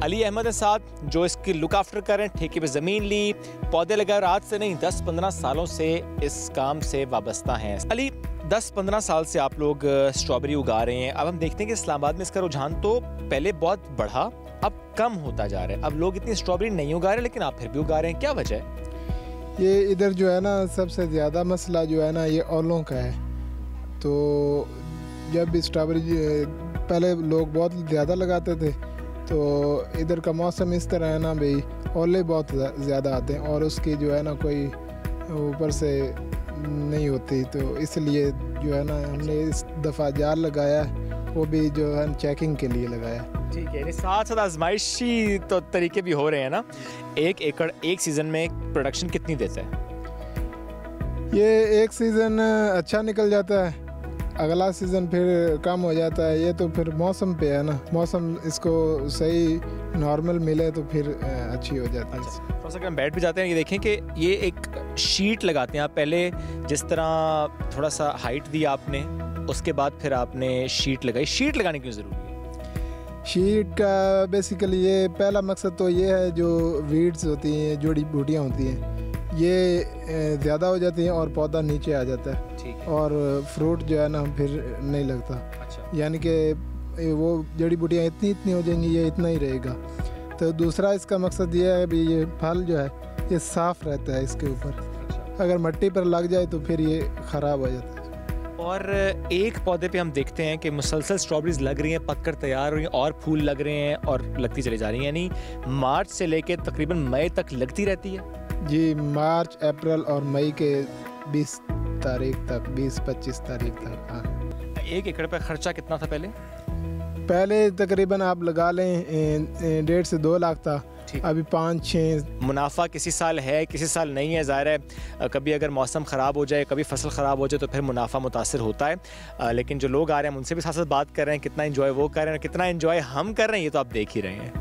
[SPEAKER 2] अली अहमद है साथ, जो इसकी लुक आफ्टर करें, ठेके पे ज़मीन ली, पौधे लगाए, आज से नहीं 10-15 सालों से इस काम से वाबस्ता हैं। अली, 10-15 साल से आप लोग स्ट्रॉबेरी उगा रहे हैं। अब हम देखते हैं कि इस्लामाबाद में इसका रुझान तो पहले बहुत बढ़ा, अब कम होता जा रहा है। अब लोग इतनी स्ट्रॉबेरी नहीं उगा रहे लेकिन आप फिर भी उगा रहे हैं, क्या वजह है?
[SPEAKER 5] ये इधर जो है ना सबसे ज़्यादा मसला जो है ना ये ओलों का है। तो जब भी स्ट्रॉबेरी पहले लोग बहुत ज़्यादा लगाते थे, तो इधर का मौसम इस तरह है ना भाई, ओले बहुत ज़्यादा आते हैं और उसकी जो है ना कोई ऊपर से नहीं होती, तो इसलिए जो है ना हमने इस दफ़ा जाल लगाया, वो भी जो है चेकिंग के लिए लगाया।
[SPEAKER 2] ठीक है, साथ साथ आजमाइशी तो तरीके भी हो रहे हैं ना। 1 एकड़ एक सीज़न में प्रोडक्शन कितनी देता है?
[SPEAKER 5] ये एक सीज़न अच्छा निकल जाता है, अगला सीज़न फिर कम हो जाता है। ये तो फिर मौसम पे है ना, मौसम इसको सही नॉर्मल मिले तो फिर अच्छी हो जाती है।
[SPEAKER 2] थोड़ा सा हम बैठ भी जाते हैं, ये देखें कि ये एक शीट लगाते हैं आप। पहले जिस तरह थोड़ा सा हाइट दी आपने, उसके बाद फिर आपने शीट लगाई। शीट लगाने क्यों ज़रूरी है?
[SPEAKER 5] शीट का बेसिकली ये पहला मकसद तो ये है, जो वीड्स होती हैं, जड़ी बूटियाँ होती हैं, ये ज़्यादा हो जाती हैं और पौधा नीचे आ जाता है, और फ्रूट जो है ना फिर नहीं लगता।
[SPEAKER 2] अच्छा।
[SPEAKER 5] यानी कि वो जड़ी बूटियाँ इतनी हो जाएंगी, ये इतना ही रहेगा। तो दूसरा इसका मकसद ये है भी ये फल जो है ये साफ़ रहता है इसके ऊपर।
[SPEAKER 2] अच्छा।
[SPEAKER 5] अगर मिट्टी पर लग जाए तो फिर ये ख़राब हो जाता है।
[SPEAKER 2] और एक पौधे पे हम देखते हैं कि मुसलसल स्ट्रॉबेरीज लग रही हैं, पककर तैयार हो रही हैं, और फूल लग रहे हैं और लगती चली जा रही हैं। यानी मार्च से लेकर तकरीबन मई तक लगती रहती है।
[SPEAKER 5] जी मार्च, अप्रैल और मई के 20 तारीख तक, 20-25 तारीख तक। हाँ।
[SPEAKER 2] 1 एकड़ पर खर्चा कितना था पहले?
[SPEAKER 5] पहले तकरीबन आप लगा लें 1.5 से 2 लाख था, अभी 5-6।
[SPEAKER 2] मुनाफा किसी साल है, किसी साल नहीं है। ज़ाहिर है कभी अगर मौसम ख़राब हो जाए, कभी फसल ख़राब हो जाए तो फिर मुनाफा मुतासिर होता है। लेकिन जो लोग आ रहे हैं उनसे भी साथ साथ बात कर रहे हैं, कितना एंजॉय वो कर रहे हैं और कितना एंजॉय हम कर रहे हैं ये तो आप देख ही रहे हैं।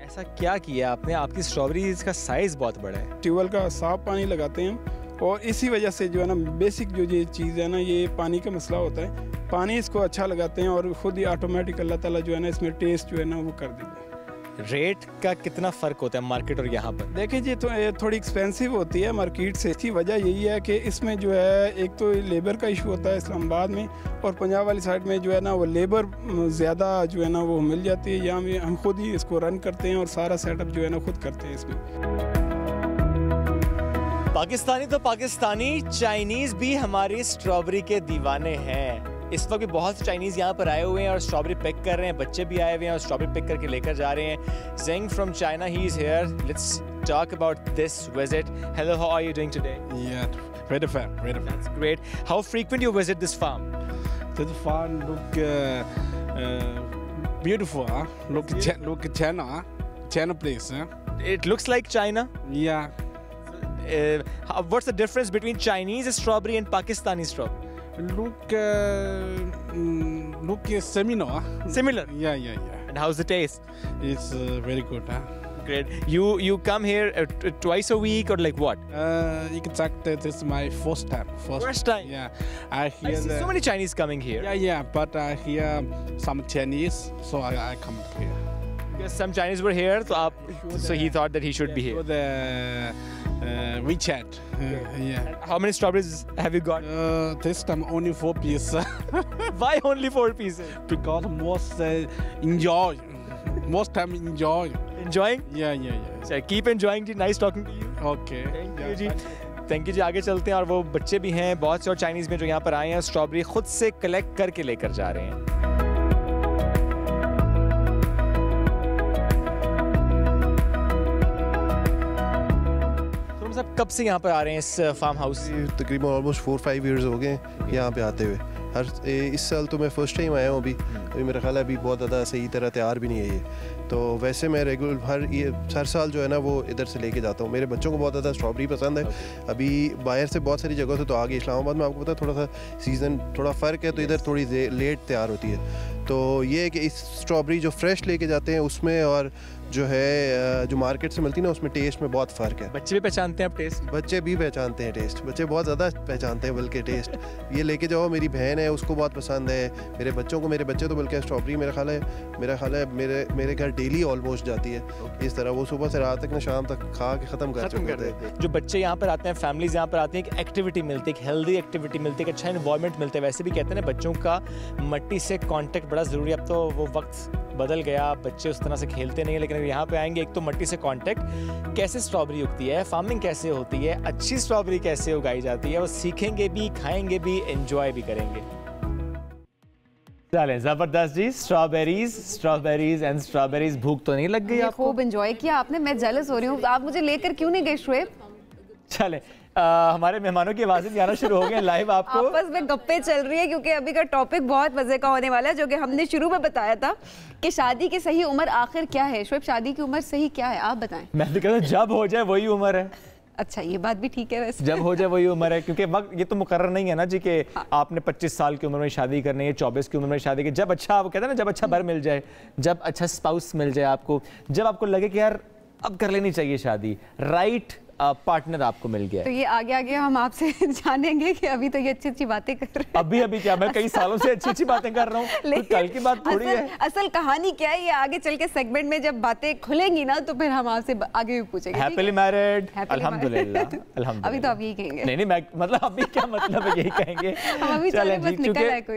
[SPEAKER 2] ऐसा क्या किया आपने? आपकी स्ट्रॉबेरीज का साइज़ बहुत बड़ा है।
[SPEAKER 6] ट्यूबवेल का साफ पानी लगाते हैं और इसी वजह से जो है ना बेसिक जो ये चीज़ है ना, ये पानी का मसला होता है। पानी इसको अच्छा लगाते हैं और ख़ुद ही ऑटोमेटिक अल्लाह ताला जो है ना इसमें टेस्ट जो है ना वो कर देते हैं।
[SPEAKER 2] रेट का कितना फ़र्क होता है मार्केट और यहाँ पर?
[SPEAKER 6] देखिए जी, तो थोड़ी एक्सपेंसिव होती है मार्केट से। इसकी वजह यही है कि इसमें जो है एक तो लेबर का इशू होता है इस्लामाबाद में, और पंजाब वाली साइड में जो है ना वो लेबर ज़्यादा जो है ना वो मिल जाती है। यहाँ में हम खुद ही इसको रन करते हैं और सारा सेटअप जो है ना खुद करते हैं इसमें।
[SPEAKER 2] पाकिस्तानी तो पाकिस्तानी, चाइनीज़ भी हमारी स्ट्रॉबेरी के दीवाने हैं। इस वक्त भी बहुत से चाइनीज़ यहाँ पर आए हुए हैं और स्ट्रॉबेरी पिक कर रहे हैं। बच्चे भी आए हुए हैं और स्ट्रॉबेरी पिक करके लेकर जा रहे हैं। Zeng from China, he is here. Let's talk about this visit. Hello, how are you doing today?
[SPEAKER 7] Yeah, very fun, very fun.
[SPEAKER 2] That's great. How frequent you visit this farm?
[SPEAKER 7] This farm look beautiful, huh? Look China, huh? China place, huh?
[SPEAKER 2] It looks like China.
[SPEAKER 7] Yeah.
[SPEAKER 2] What's the difference between Chinese strawberry and Pakistani strawberry?
[SPEAKER 7] Look similar.
[SPEAKER 2] Similar.
[SPEAKER 7] Yeah.
[SPEAKER 2] And how's the taste?
[SPEAKER 7] It's very good, huh?
[SPEAKER 2] Great. You come here twice a week or like what?
[SPEAKER 7] Exactly. This is my first time.
[SPEAKER 2] First time.
[SPEAKER 7] Yeah. I hear
[SPEAKER 2] I see so many Chinese coming here.
[SPEAKER 7] Yeah. But I hear some Chinese, so I come here.
[SPEAKER 2] Because some Chinese were here, so he thought that he should be here.
[SPEAKER 7] The WeChat. Yeah.
[SPEAKER 2] How many strawberries have you got?
[SPEAKER 7] This time only 4 pieces.
[SPEAKER 2] Why only 4 pieces?
[SPEAKER 7] Because most enjoy. Most time enjoy.
[SPEAKER 2] Enjoying?
[SPEAKER 7] Yeah.
[SPEAKER 2] So keep enjoying ji. Nice talking to you.
[SPEAKER 7] Okay.
[SPEAKER 2] Thank you ji. Thank you जी. आगे चलते हैं और वो बच्चे भी हैं बहुत से और चाइनीज़ में जो यहाँ पर आए हैं स्ट्रॉबेरी खुद से कलेक्ट करके लेकर जा रहे हैं। साहब कब से यहाँ पर आ रहे हैं इस फार्म हाउस?
[SPEAKER 8] तकरीबन ऑलमोस्ट 4-5 ईयर्स हो गए यहाँ पे आते हुए। इस साल तो मैं फ़र्स्ट टाइम आया हूँ अभी मेरा ख्याल है अभी बहुत ज़्यादा सही तरह तैयार भी नहीं है ये। तो वैसे मैं रेगुलर हर साल जो है ना वो इधर से लेके जाता हूँ। मेरे बच्चों को बहुत ज़्यादा स्ट्रॉबेरी पसंद है। अभी बाहर से बहुत सारी जगहों से तो आगे इस्लामाबाद में आपको पता है थोड़ा सा सीज़न थोड़ा फ़र्क है, तो इधर थोड़ी लेट तैयार होती है। तो ये है कि इस स्ट्रॉबेरी जो फ्रेश लेके जाते हैं उसमें और जो है जो मार्केट से मिलती है ना उसमें टेस्ट में बहुत फ़र्क है।
[SPEAKER 2] बच्चे भी पहचानते हैं आप टेस्ट?
[SPEAKER 8] बच्चे भी पहचानते हैं टेस्ट, बच्चे बहुत ज़्यादा पहचानते हैं बल्कि टेस्ट। ये लेके जाओ, मेरी बहन है उसको बहुत पसंद है, मेरे बच्चों को, मेरे बच्चे तो बल्कि स्ट्रॉबेरी मेरा ख्याल है मेरे घर डेली ऑलमोस्ट जाती है। इस तरह वो सुबह से रात तक ना शाम तक खा के ख़त्म कर चुके थे।
[SPEAKER 2] जो बच्चे यहाँ पर आते हैं, फैमिलीज यहाँ पर आते हैं, एक एक्टिविटी मिलती है, एक हेल्दी एक्टिविटी मिलती है, एक अच्छा इन्वायरमेंट मिलता है। वैसे भी कहते हैं ना बच्चों का मट्टी से कॉन्टेक्ट बड़ा ज़रूरी है। अब तो वो वक्त बदल गया, बच्चे उस तरह से खेलते नहीं है, लेकिन यहाँ पे आएंगे एक तो मट्टी से कांटेक्ट, कैसे स्ट्रॉबेरी उगती है, फार्मिंग कैसे होती है, अच्छी स्ट्रॉबेरी कैसे उगाई जाती है, वो सीखेंगे भी, खाएंगे भी, एंजॉय भी करेंगे। चलें, जबरदस्त जी। Strawberries and strawberries. भूख तो नहीं लग गई आपको?
[SPEAKER 1] खूब एंजॉय किया आपने। मैं जेलस हो रही हूँ, आप मुझे लेकर क्यों नहीं गए शुएब?
[SPEAKER 2] चले, हमारे मेहमानों की आवाज़ें भी आना शुरू हो गए लाइव। आपको
[SPEAKER 1] आपस में गप्पे चल रही है क्योंकि अभी का टॉपिक बहुत मजे का होने वाला है, जो कि हमने शुरू में बताया था कि शादी की सही उम्र आखिर क्या है। शुएब, शादी की उम्र सही क्या है, आप बताएं।
[SPEAKER 2] मैं भी कहता हूं जब हो जाए वही उम्र है।
[SPEAKER 1] अच्छा, ये बात भी ठीक है वैसे।
[SPEAKER 2] जब हो जाए वही उम्र है, क्योंकि वक्त ये तो मुकर्रर नहीं है ना जी कि आपने 25 साल की उम्र में शादी करनी है, 24 की उम्र में शादी की। जब अच्छा, वो कहते हैं ना, जब अच्छा बर मिल जाए, जब अच्छा स्पाउस मिल जाए आपको, जब आपको लगे कि यार अब कर लेनी चाहिए शादी, राइट पार्टनर आपको मिल गया।
[SPEAKER 1] तो ये आगे हम आपसे जानेंगे कि अभी तो ये अच्छी बातें कर रहे हैं।
[SPEAKER 2] अभी क्या, मैं कई सालों से अच्छी बातें कर रहा हूँ, तो कल की बात थोड़ी है।
[SPEAKER 1] असल कहानी क्या है, ये आगे चल के सेगमेंट में जब बातें खुलेंगी ना तो फिर हम आपसे आगे भी पूछेंगे।
[SPEAKER 2] हैप्पीली मैरिड, अल्हम्दुलिल्लाह।
[SPEAKER 1] अभी तो आप यही कहेंगे?
[SPEAKER 2] नहीं, मैं मतलब अभी क्या मतलब है, यही कहेंगे।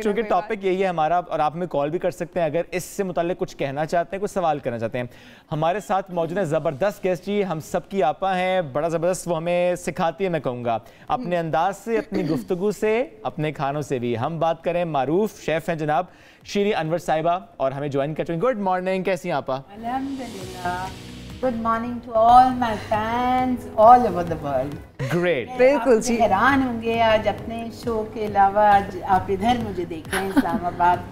[SPEAKER 2] चूंकि टॉपिक यही है हमारा, और आप हमें कॉल भी कर सकते हैं अगर इससे मुताल्लिक कुछ कहना चाहते हैं, कुछ सवाल करना चाहते हैं। हमारे साथ मौजूद है जबरदस्त गेस्ट जी, हम सबकी आपा हैं, बड़ा ज़बरदस्त वो हमें सिखाती है, मैं कहूँगा अपने अंदाज से, अपनी गुफ्तगू से, अपने खानों से भी। हम बात करें मारूफ शेफ़ हैं जनाब शीरी अनवर साहिबा और हमें ज्वाइन कर चुके। गुड मॉर्निंग, कैसी हैं आपा?
[SPEAKER 9] अल्हम्दुलिल्लाह, good morning to all my fans all over the world.
[SPEAKER 2] Great,
[SPEAKER 1] बिल्कुल जी।
[SPEAKER 9] हैरान होंगे आज अपने शो के अलावा आज आप इधर मुझे देख रहे हैं इस्लामाबाद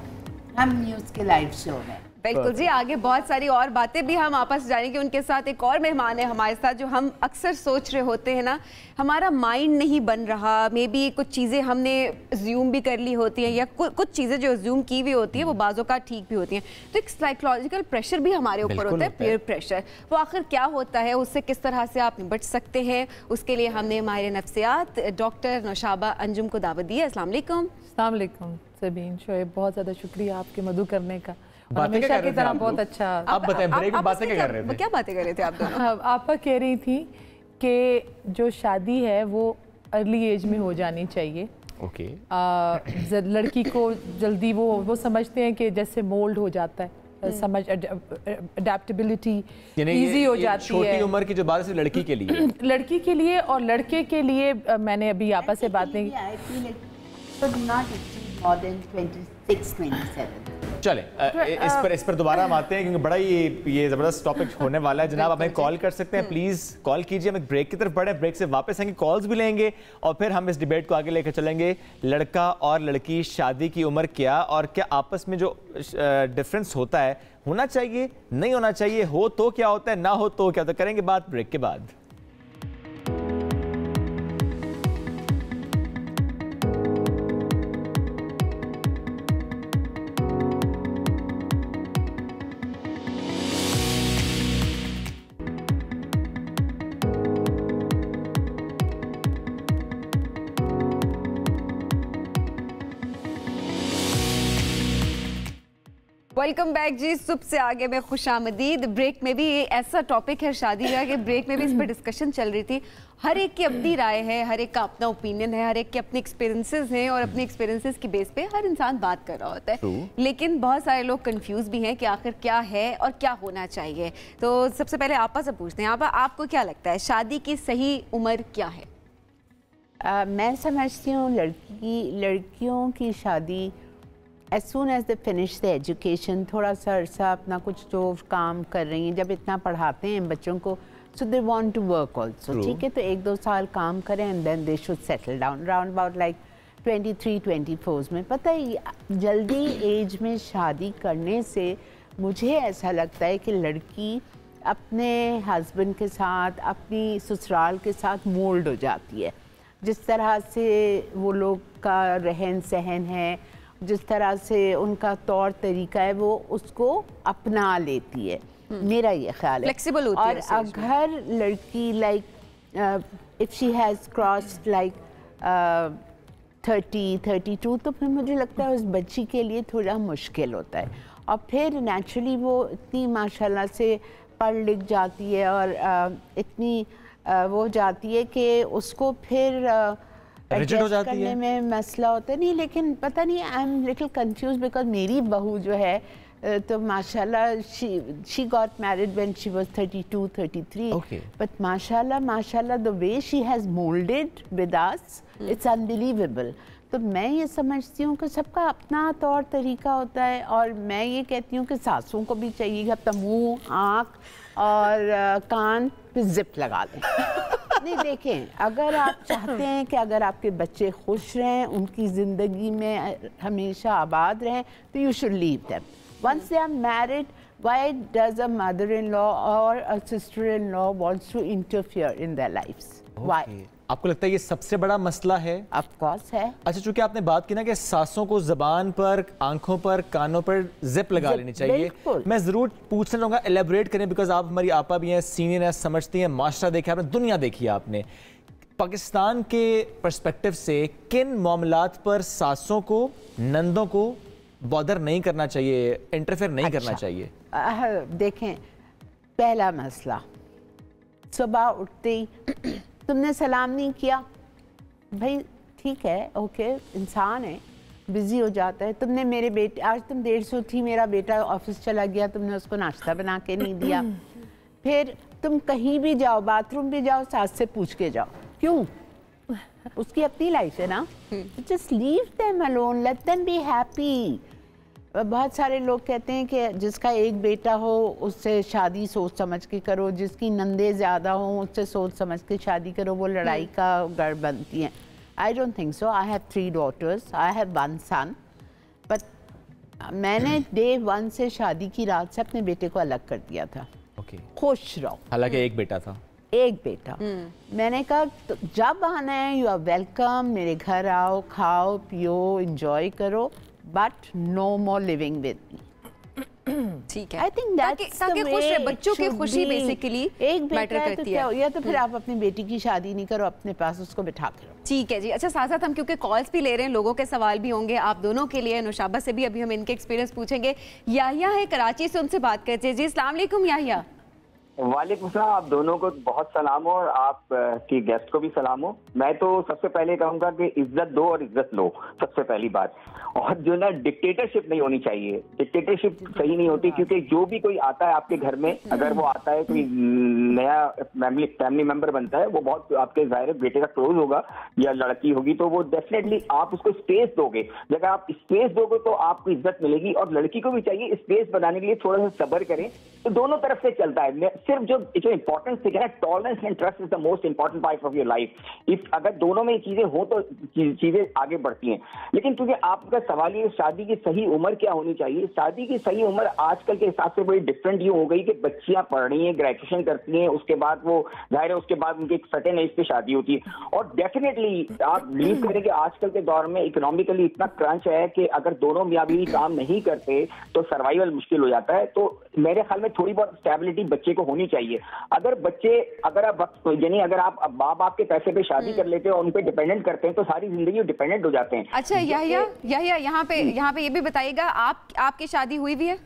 [SPEAKER 9] हम न्यूज़ के लाइव शो में।
[SPEAKER 1] बिल्कुल जी, आगे बहुत सारी और बातें भी हम आपस जानेंगे। उनके साथ एक और मेहमान है हमारे साथ, जो हम अक्सर सोच रहे होते हैं ना, हमारा माइंड नहीं बन रहा, मे बी कुछ चीज़ें हमने अज्यूम भी कर ली होती हैं, या कुछ चीज़ें जो अज्यूम की हुई होती हैं वो बाज़ों का ठीक भी होती हैं। तो एक साइकोलॉजिकल प्रेशर भी हमारे ऊपर होता है, पीयर प्रेशर। वो आखिर क्या होता है, उससे किस तरह से आप बच सकते हैं, उसके लिए हमने माहिर नफ्सियात डॉक्टर नौशाबा अंजुम को दावत दी है। अस्सलाम वालेकुम।
[SPEAKER 10] अस्सलाम वालेकुम सबीन, शोएब बहुत ज़्यादा शुक्रिया आपके मधु करने का।
[SPEAKER 2] हमेशा की तरह
[SPEAKER 10] बहुत अच्छा।
[SPEAKER 2] आप बताएं, ब्रेक में बातें क्या कर रहे थे?
[SPEAKER 1] क्या बातें कर रहे थे आप दोनों?
[SPEAKER 10] आप कह रही थी कि जो शादी है वो अर्ली एज में हो जानी चाहिए।
[SPEAKER 2] ओके।
[SPEAKER 10] लड़की को जल्दी वो समझते हैं कि जैसे मोल्ड हो जाता है, समझ अडेप्टेबिलिटी इजी हो जाती है।
[SPEAKER 2] छोटी उम्र की जो बात है लड़की के लिए
[SPEAKER 10] लड़की के लिए और लड़के के लिए मैंने अभी आपस से बात नहीं
[SPEAKER 2] चले इस पर दोबारा हम आते हैं क्योंकि बड़ा ये ज़बरदस्त टॉपिक होने वाला है। जनाब हमें कॉल कर सकते हैं, प्लीज़ कॉल कीजिए। हम ब्रेक की तरफ बढ़े, ब्रेक से वापस आएंगे, कॉल्स भी लेंगे और फिर हम इस डिबेट को आगे लेकर चलेंगे। लड़का और लड़की शादी की उम्र क्या, और क्या आपस में जो डिफरेंस होता है, होना चाहिए नहीं होना चाहिए, हो तो क्या होता है, ना हो तो क्या, तो करेंगे बात ब्रेक के बाद।
[SPEAKER 1] वेलकम बैक जी, सुबह से आगे में खुशामदीद। ब्रेक में भी ये ऐसा टॉपिक है शादी का कि ब्रेक में भी इस पर डिस्कशन चल रही थी। हर एक की अपनी राय है, हर एक का अपना ओपिनियन है, हर एक के अपने एक्सपीरियंसेस हैं और अपने एक्सपीरियंसेस की बेस पे हर इंसान बात कर रहा होता है। लेकिन बहुत सारे लोग कंफ्यूज भी हैं कि आखिर क्या है और क्या होना चाहिए। तो सबसे पहले आपा से पूछते हैं, आपा आपको क्या लगता है शादी की सही उम्र क्या है?
[SPEAKER 9] मैं समझती हूँ लड़कियों की शादी as soon as they finish the education, थोड़ा सा अरसा अपना कुछ जो काम कर रही हैं, जब इतना पढ़ाते हैं बच्चों को, so they want to work also, ठीक है, तो 1-2 साल काम करें and then they should settle down around about like 23-24 में। पता है जल्दी एज में शादी करने से मुझे ऐसा लगता है कि लड़की अपने हस्बैंड के साथ, अपनी ससुराल के साथ मोल्ड हो जाती है। जिस तरह से वो लोग का रहन सहन है, जिस तरह से उनका तौर तरीका है, वो उसको अपना लेती है। मेरा ये ख्याल है
[SPEAKER 1] फ्लेक्सिबल होती
[SPEAKER 9] और
[SPEAKER 1] है।
[SPEAKER 9] अगर लड़की like if she has crossed like 30-32 तो फिर मुझे लगता है उस बच्ची के लिए थोड़ा मुश्किल होता है। और फिर नेचुरली वो इतनी माशाल्लाह से पढ़ लिख जाती है और इतनी वो जाती है कि उसको फिर एडजस्ट करने में मसला होता है। नहीं, लेकिन पता नहीं, I am little confuse because मेरी बहू जो है तो माशाल्लाह she got married when she was 32-33 but माशाल्लाह the way she has moulded with us, it's unbelievable. तो मैं ये समझती हूँ कि सबका अपना तौर तरीका होता है और मैं ये कहती हूँ कि सासों को भी चाहिए कि अपना मुँह, आँख और कान पे जिप लगा दें। नहीं, देखें, अगर आप चाहते हैं कि अगर आपके बच्चे खुश रहें, उनकी ज़िंदगी में हमेशा आबाद रहें, तो you should leave them. Once they are married, why does a mother in law और a sister in law wants to interfere in their lives? Why?
[SPEAKER 2] आपको लगता है ये सबसे बड़ा मसला है?
[SPEAKER 9] ऑफ कोर्स है।
[SPEAKER 2] अच्छा, चूंकि आपने बात की ना कि सासों को ज़बान पर, आंखों पर, कानों पर जिप लगा लेनी चाहिए, मैं ज़रूर पूछना चाहूँगा, एलेबरेट करें, बिकॉज आप हमारी आपा भी हैं, सीनियर हैं, समझती हैं, माशरा देखा आपने, दुनिया देखी है आपने। पाकिस्तान के पर्सपेक्टिव से किन मामलात पर सासों को, नंदों को बॉदर नहीं करना चाहिए, इंटरफेयर नहीं करना चाहिए?
[SPEAKER 9] देखें, पहला मसला, सुबह उठते ही तुमने सलाम नहीं किया, भाई ठीक है, ओके, इंसान है, बिजी हो जाता है। तुमने मेरे बेटे, आज तुम 1:30 उठी, मेरा बेटा ऑफिस चला गया, तुमने उसको नाश्ता बना के नहीं दिया। फिर तुम कहीं भी जाओ, बाथरूम भी जाओ, सास से पूछ के जाओ, क्यों? उसकी अपनी लाइफ है ना, just leave them alone, let them be happy. बहुत सारे लोग कहते हैं कि जिसका एक बेटा हो उससे शादी सोच समझ के करो, जिसकी नंदे ज़्यादा हो उससे सोच समझ के शादी करो, वो लड़ाई का गढ़ बनती हैं। I don't think so. I have 3 daughters, I have 1 son, but मैंने डे 1 से शादी की रात से अपने बेटे को अलग कर दिया था। खुश रहो।
[SPEAKER 2] हालांकि एक बेटा था,
[SPEAKER 9] एक बेटा। मैंने कहा तो जब आना है यू आर वेलकम, मेरे घर आओ, खाओ पियो, एंजॉय करो, but no more living with me.
[SPEAKER 1] ठीक है,
[SPEAKER 9] आई थिंक दैट्स
[SPEAKER 1] ताकि खुश रहे, बच्चों की खुशी बेसिकली
[SPEAKER 9] एक मैटर करती है। या तो फिर आप अपनी बेटी की शादी नहीं करो, अपने पास उसको बिठा के रखो।
[SPEAKER 1] ठीक है जी। अच्छा, साथ साथ हम क्योंकि कॉल्स भी ले रहे हैं, लोगों के सवाल भी होंगे आप दोनों के लिए, नुशाबा से भी अभी हम इनके एक्सपीरियंस पूछेंगे। याहिया है कराची से, उनसे बात करते हैं जी। अस्सलाम वालेकुम याहिया।
[SPEAKER 11] वालेकुम सलाम, आप दोनों को बहुत सलाम हो और आप की गेस्ट को भी सलाम हो। मैं तो सबसे पहले कहूँगा कि इज्जत दो और इज्जत लो, सबसे पहली बात। और जो ना डिक्टेटरशिप नहीं होनी चाहिए, डिक्टेटरशिप सही नहीं होती, क्योंकि जो भी कोई आता है आपके घर में, अगर वो आता है कोई नया फैमिली मेंबर बनता है, वो बहुत आपके ज़ाहिर बेटे का क्लोज होगा या लड़की होगी, तो वो डेफिनेटली आप उसको स्पेस दोगे। अगर आप स्पेस दोगे तो आपको इज्जत मिलेगी। और लड़की को भी चाहिए स्पेस बनाने के लिए थोड़ा सा सब्र करें, तो दोनों तरफ से चलता है। सिर्फ जो इंपॉर्टेंस है ना, tolerance and trust is the most important part of your life. If अगर दोनों में ये चीजें हो तो चीजें आगे बढ़ती हैं। लेकिन क्योंकि आपका सवाल ये शादी की सही उम्र क्या होनी चाहिए, शादी की सही उम्र आजकल के हिसाब से बड़ी डिफरेंट ये हो गई कि बच्चियां पढ़ रही हैं, ग्रेजुएशन करती हैं, उसके बाद वो जाहिर है उसके बाद उनकी एक सर्टेन एज पे शादी होती है। और डेफिनेटली आप बिलीव करें कि आजकल के दौर में इकोनॉमिकली इतना क्रंच है कि अगर दोनों मियां बीवी काम नहीं करते तो सर्वाइवल मुश्किल हो जाता है। तो मेरे ख्याल में थोड़ी बहुत स्टेबिलिटी बच्चे को होनी चाहिए। अगर आप माँ बाप के पैसे पे शादी कर लेते हो और उन पे डिपेंडेंट करते हैं तो सारी जिंदगी डिपेंडेंट हो जाते हैं।
[SPEAKER 1] अच्छा याहिया यहाँ पे ये भी बताइएगा, आपकी शादी हुई भी है?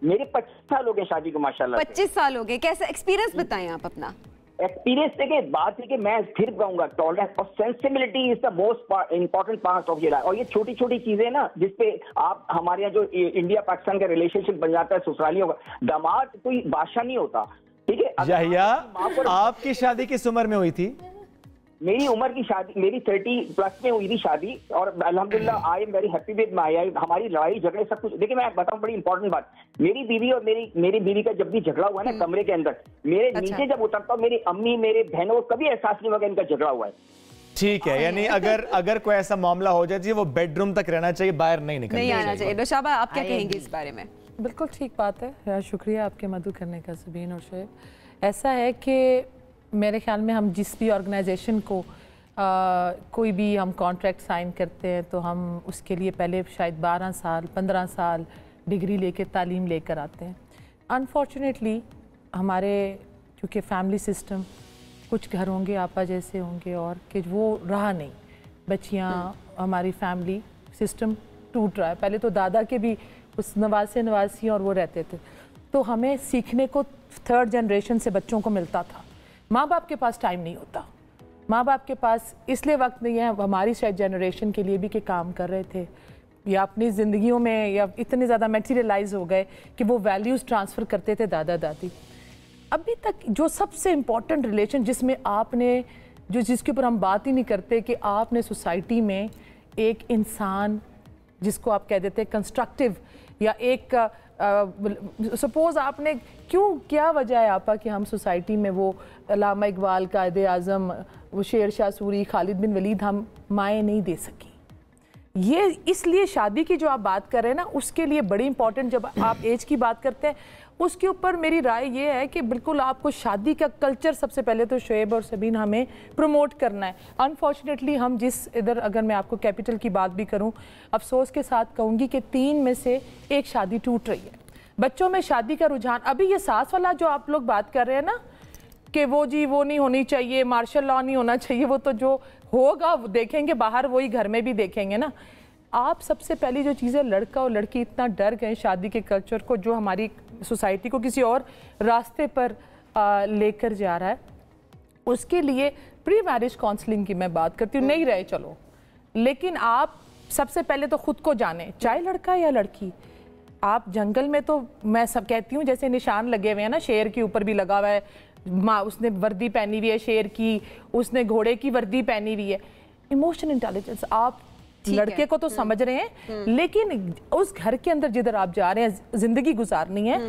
[SPEAKER 11] मेरे 25 साल हो गए शादी को माशाल्लाह।
[SPEAKER 1] 25 साल हो गए, कैसा एक्सपीरियंस बताएं आप अपना?
[SPEAKER 11] एक्सपीरियंस देखिए, बात है कि मैं फिर कहूंगा टॉलरेंस और sensibility is the most important part of your life. और ये छोटी छोटी चीजें ना जिसपे आप हमारे यहाँ जो इंडिया पाकिस्तान का रिलेशनशिप बन जाता है ससुरालियों का, दामाद कोई बादशाह नहीं होता, ठीक है।
[SPEAKER 2] याहिया, आपकी शादी किस उम्र में हुई थी?
[SPEAKER 11] मेरी उम्र की शादी मेरी 30+ में हुई थी शादी, और अल्हम्दुलिल्लाह I am very happy with my wife. हमारी लड़ाई झगड़े सब कुछ, देखिए मैं बताऊं बड़ी इंपॉर्टेंट बात, मेरी बीवी और मेरी बीवी का जब भी झगड़ा हुआ ना कमरे के अंदर, मेरे नीचे जब उतरता हूं, मेरी अम्मी मेरे बहनों को कभी एहसास नहीं हुआ कि इनका झगड़ा हुआ है।
[SPEAKER 2] ठीक है, यानी अगर कोई ऐसा मामला हो जाए वो बेडरूम तक रहना चाहिए, बाहर नहीं आना चाहिए।
[SPEAKER 1] नुशाबा, आप क्या कहेंगे इस बारे में?
[SPEAKER 10] बिल्कुल ठीक बात है, शुक्रिया आपके मदद करने का सबीन और शोएब। ऐसा है कि मेरे ख्याल में हम जिस भी ऑर्गेनाइजेशन को कोई भी हम कॉन्ट्रैक्ट साइन करते हैं तो हम उसके लिए पहले शायद 12 साल 15 साल डिग्री लेके तालीम लेकर आते हैं। अनफॉर्चुनेटली हमारे क्योंकि फैमिली सिस्टम, कुछ घर होंगे आपा जैसे होंगे और कि वो रहा नहीं, बच्चियाँ हमारी फैमिली सिस्टम टूट रहा है। पहले तो दादा के भी उस नवासी और वो रहते थे, तो हमें सीखने को 3rd जनरेशन से बच्चों को मिलता था। माँ बाप के पास टाइम नहीं होता, माँ बाप के पास इसलिए वक्त नहीं है, हमारी शायद जनरेशन के लिए भी कि काम कर रहे थे या अपनी ज़िंदगियों में या इतने ज़्यादा मटेरियलाइज हो गए कि वो वैल्यूज़ ट्रांसफ़र करते थे दादा दादी। अभी तक जो सबसे इम्पॉर्टेंट रिलेशन जिसमें आपने जिसके ऊपर हम बात ही नहीं करते कि आपने सोसाइटी में एक इंसान जिसको आप कह देते हैं कंस्ट्रक्टिव या एक सपोज़ आपने क्या वजह है आपा कि हम सोसाइटी में वो अल्लामा इकबाल, कायदे आज़म, वो शेर शाह सूरी, खालिद बिन वलीद हम माएँ नहीं दे सकी। ये इसलिए शादी की जो आप बात कर रहे हैं ना उसके लिए बड़ी इंपॉर्टेंट, जब आप एज की बात करते हैं उसके ऊपर मेरी राय ये है कि बिल्कुल आपको शादी का कल्चर सबसे पहले तो शोएब और सबीन हमें प्रमोट करना है। अनफॉर्चुनेटली हम जिस इधर, अगर मैं आपको कैपिटल की बात भी करूं, अफसोस के साथ कहूँगी कि 3 में से 1 शादी टूट रही है। बच्चों में शादी का रुझान, अभी ये सास वाला जो आप लोग बात कर रहे हैं ना कि वो नहीं होनी चाहिए, मार्शल लॉ नहीं होना चाहिए, वो तो जो होगा वो देखेंगे बाहर, वही घर में भी देखेंगे ना। आप सबसे पहली जो चीज़ है, लड़का और लड़की इतना डर गए शादी के कल्चर को जो हमारी सोसाइटी को किसी और रास्ते पर लेकर जा रहा है, उसके लिए प्री मैरिज काउंसलिंग की मैं बात करती हूँ। नहीं रहे चलो, लेकिन आप सबसे पहले तो खुद को जाने, चाहे लड़का या लड़की। आप जंगल में तो मैं सब कहती हूँ जैसे निशान लगे हुए हैं ना, शेर के ऊपर भी लगा हुआ है, माँ उसने वर्दी पहनी हुई है शेर की, उसने घोड़े की वर्दी पहनी हुई है। इमोशनल इंटेलिजेंस आप लड़के को तो समझ रहे हैं, लेकिन उस घर के अंदर जिधर आप जा रहे हैं जिंदगी गुजारनी है,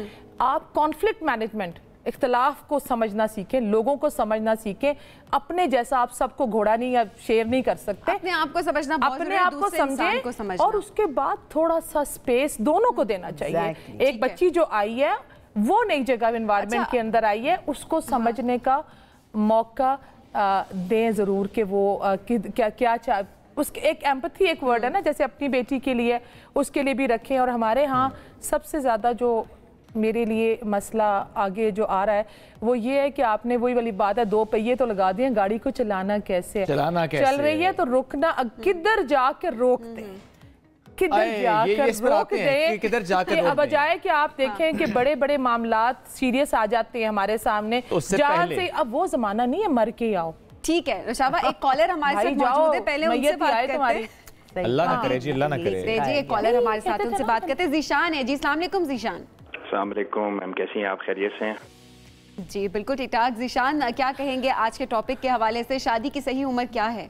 [SPEAKER 10] आप कॉन्फ्लिक्ट मैनेजमेंट, इख्तलाफ को समझना सीखें, लोगों को समझना सीखें। अपने जैसा आप सबको घोड़ा नहीं या शेर नहीं कर सकते,
[SPEAKER 1] अपने आप को समझना,
[SPEAKER 10] अपने आप को समझें और उसके बाद थोड़ा सा स्पेस दोनों को देना चाहिए। एक बच्ची जो आई है वो नई जगह एनवायरनमेंट के अंदर आई है, उसको समझने का मौका दें ज़रूर कि वो क्या उसके एक एम्पैथी एक वर्ड है ना, जैसे अपनी बेटी के लिए उसके लिए भी रखें। और हमारे यहाँ सबसे ज़्यादा जो मेरे लिए मसला आगे जो आ रहा है वो ये है कि आपने वही वाली बात है, 2 पहिए तो लगा दिए, गाड़ी को चलाना कैसे है, चल रही है तो रुकना, किधर जाकर रोकते, किधर जाकर रोक दे,
[SPEAKER 2] किधर जाकर
[SPEAKER 10] बजाय कि आप देखें कि बड़े बड़े मामलात सीरियस आ जाते हैं हमारे सामने, जहाँ से अब वो जमाना नहीं है मर के आओ।
[SPEAKER 1] ठीक है नौशाबा, एक कॉलर हमारे साथ मौजूद है, पहले उनसे बात करते हैं।
[SPEAKER 2] अल्लाह ना करे जी, अल्लाह ना करे
[SPEAKER 1] जी। एक कॉलर हमारे साथ, उनसे बात करते हैं। ज़ीशान है जी, अस्सलाम वालेकुम ज़ीशान।
[SPEAKER 12] अस्सलाम वालेकुम मैम, कैसी हैं आप, खैरियत से हैं?
[SPEAKER 1] जी बिल्कुल ठीक ठाक। ज़ीशान क्या कहेंगे आज के टॉपिक के हवाले से, शादी की सही उम्र क्या है?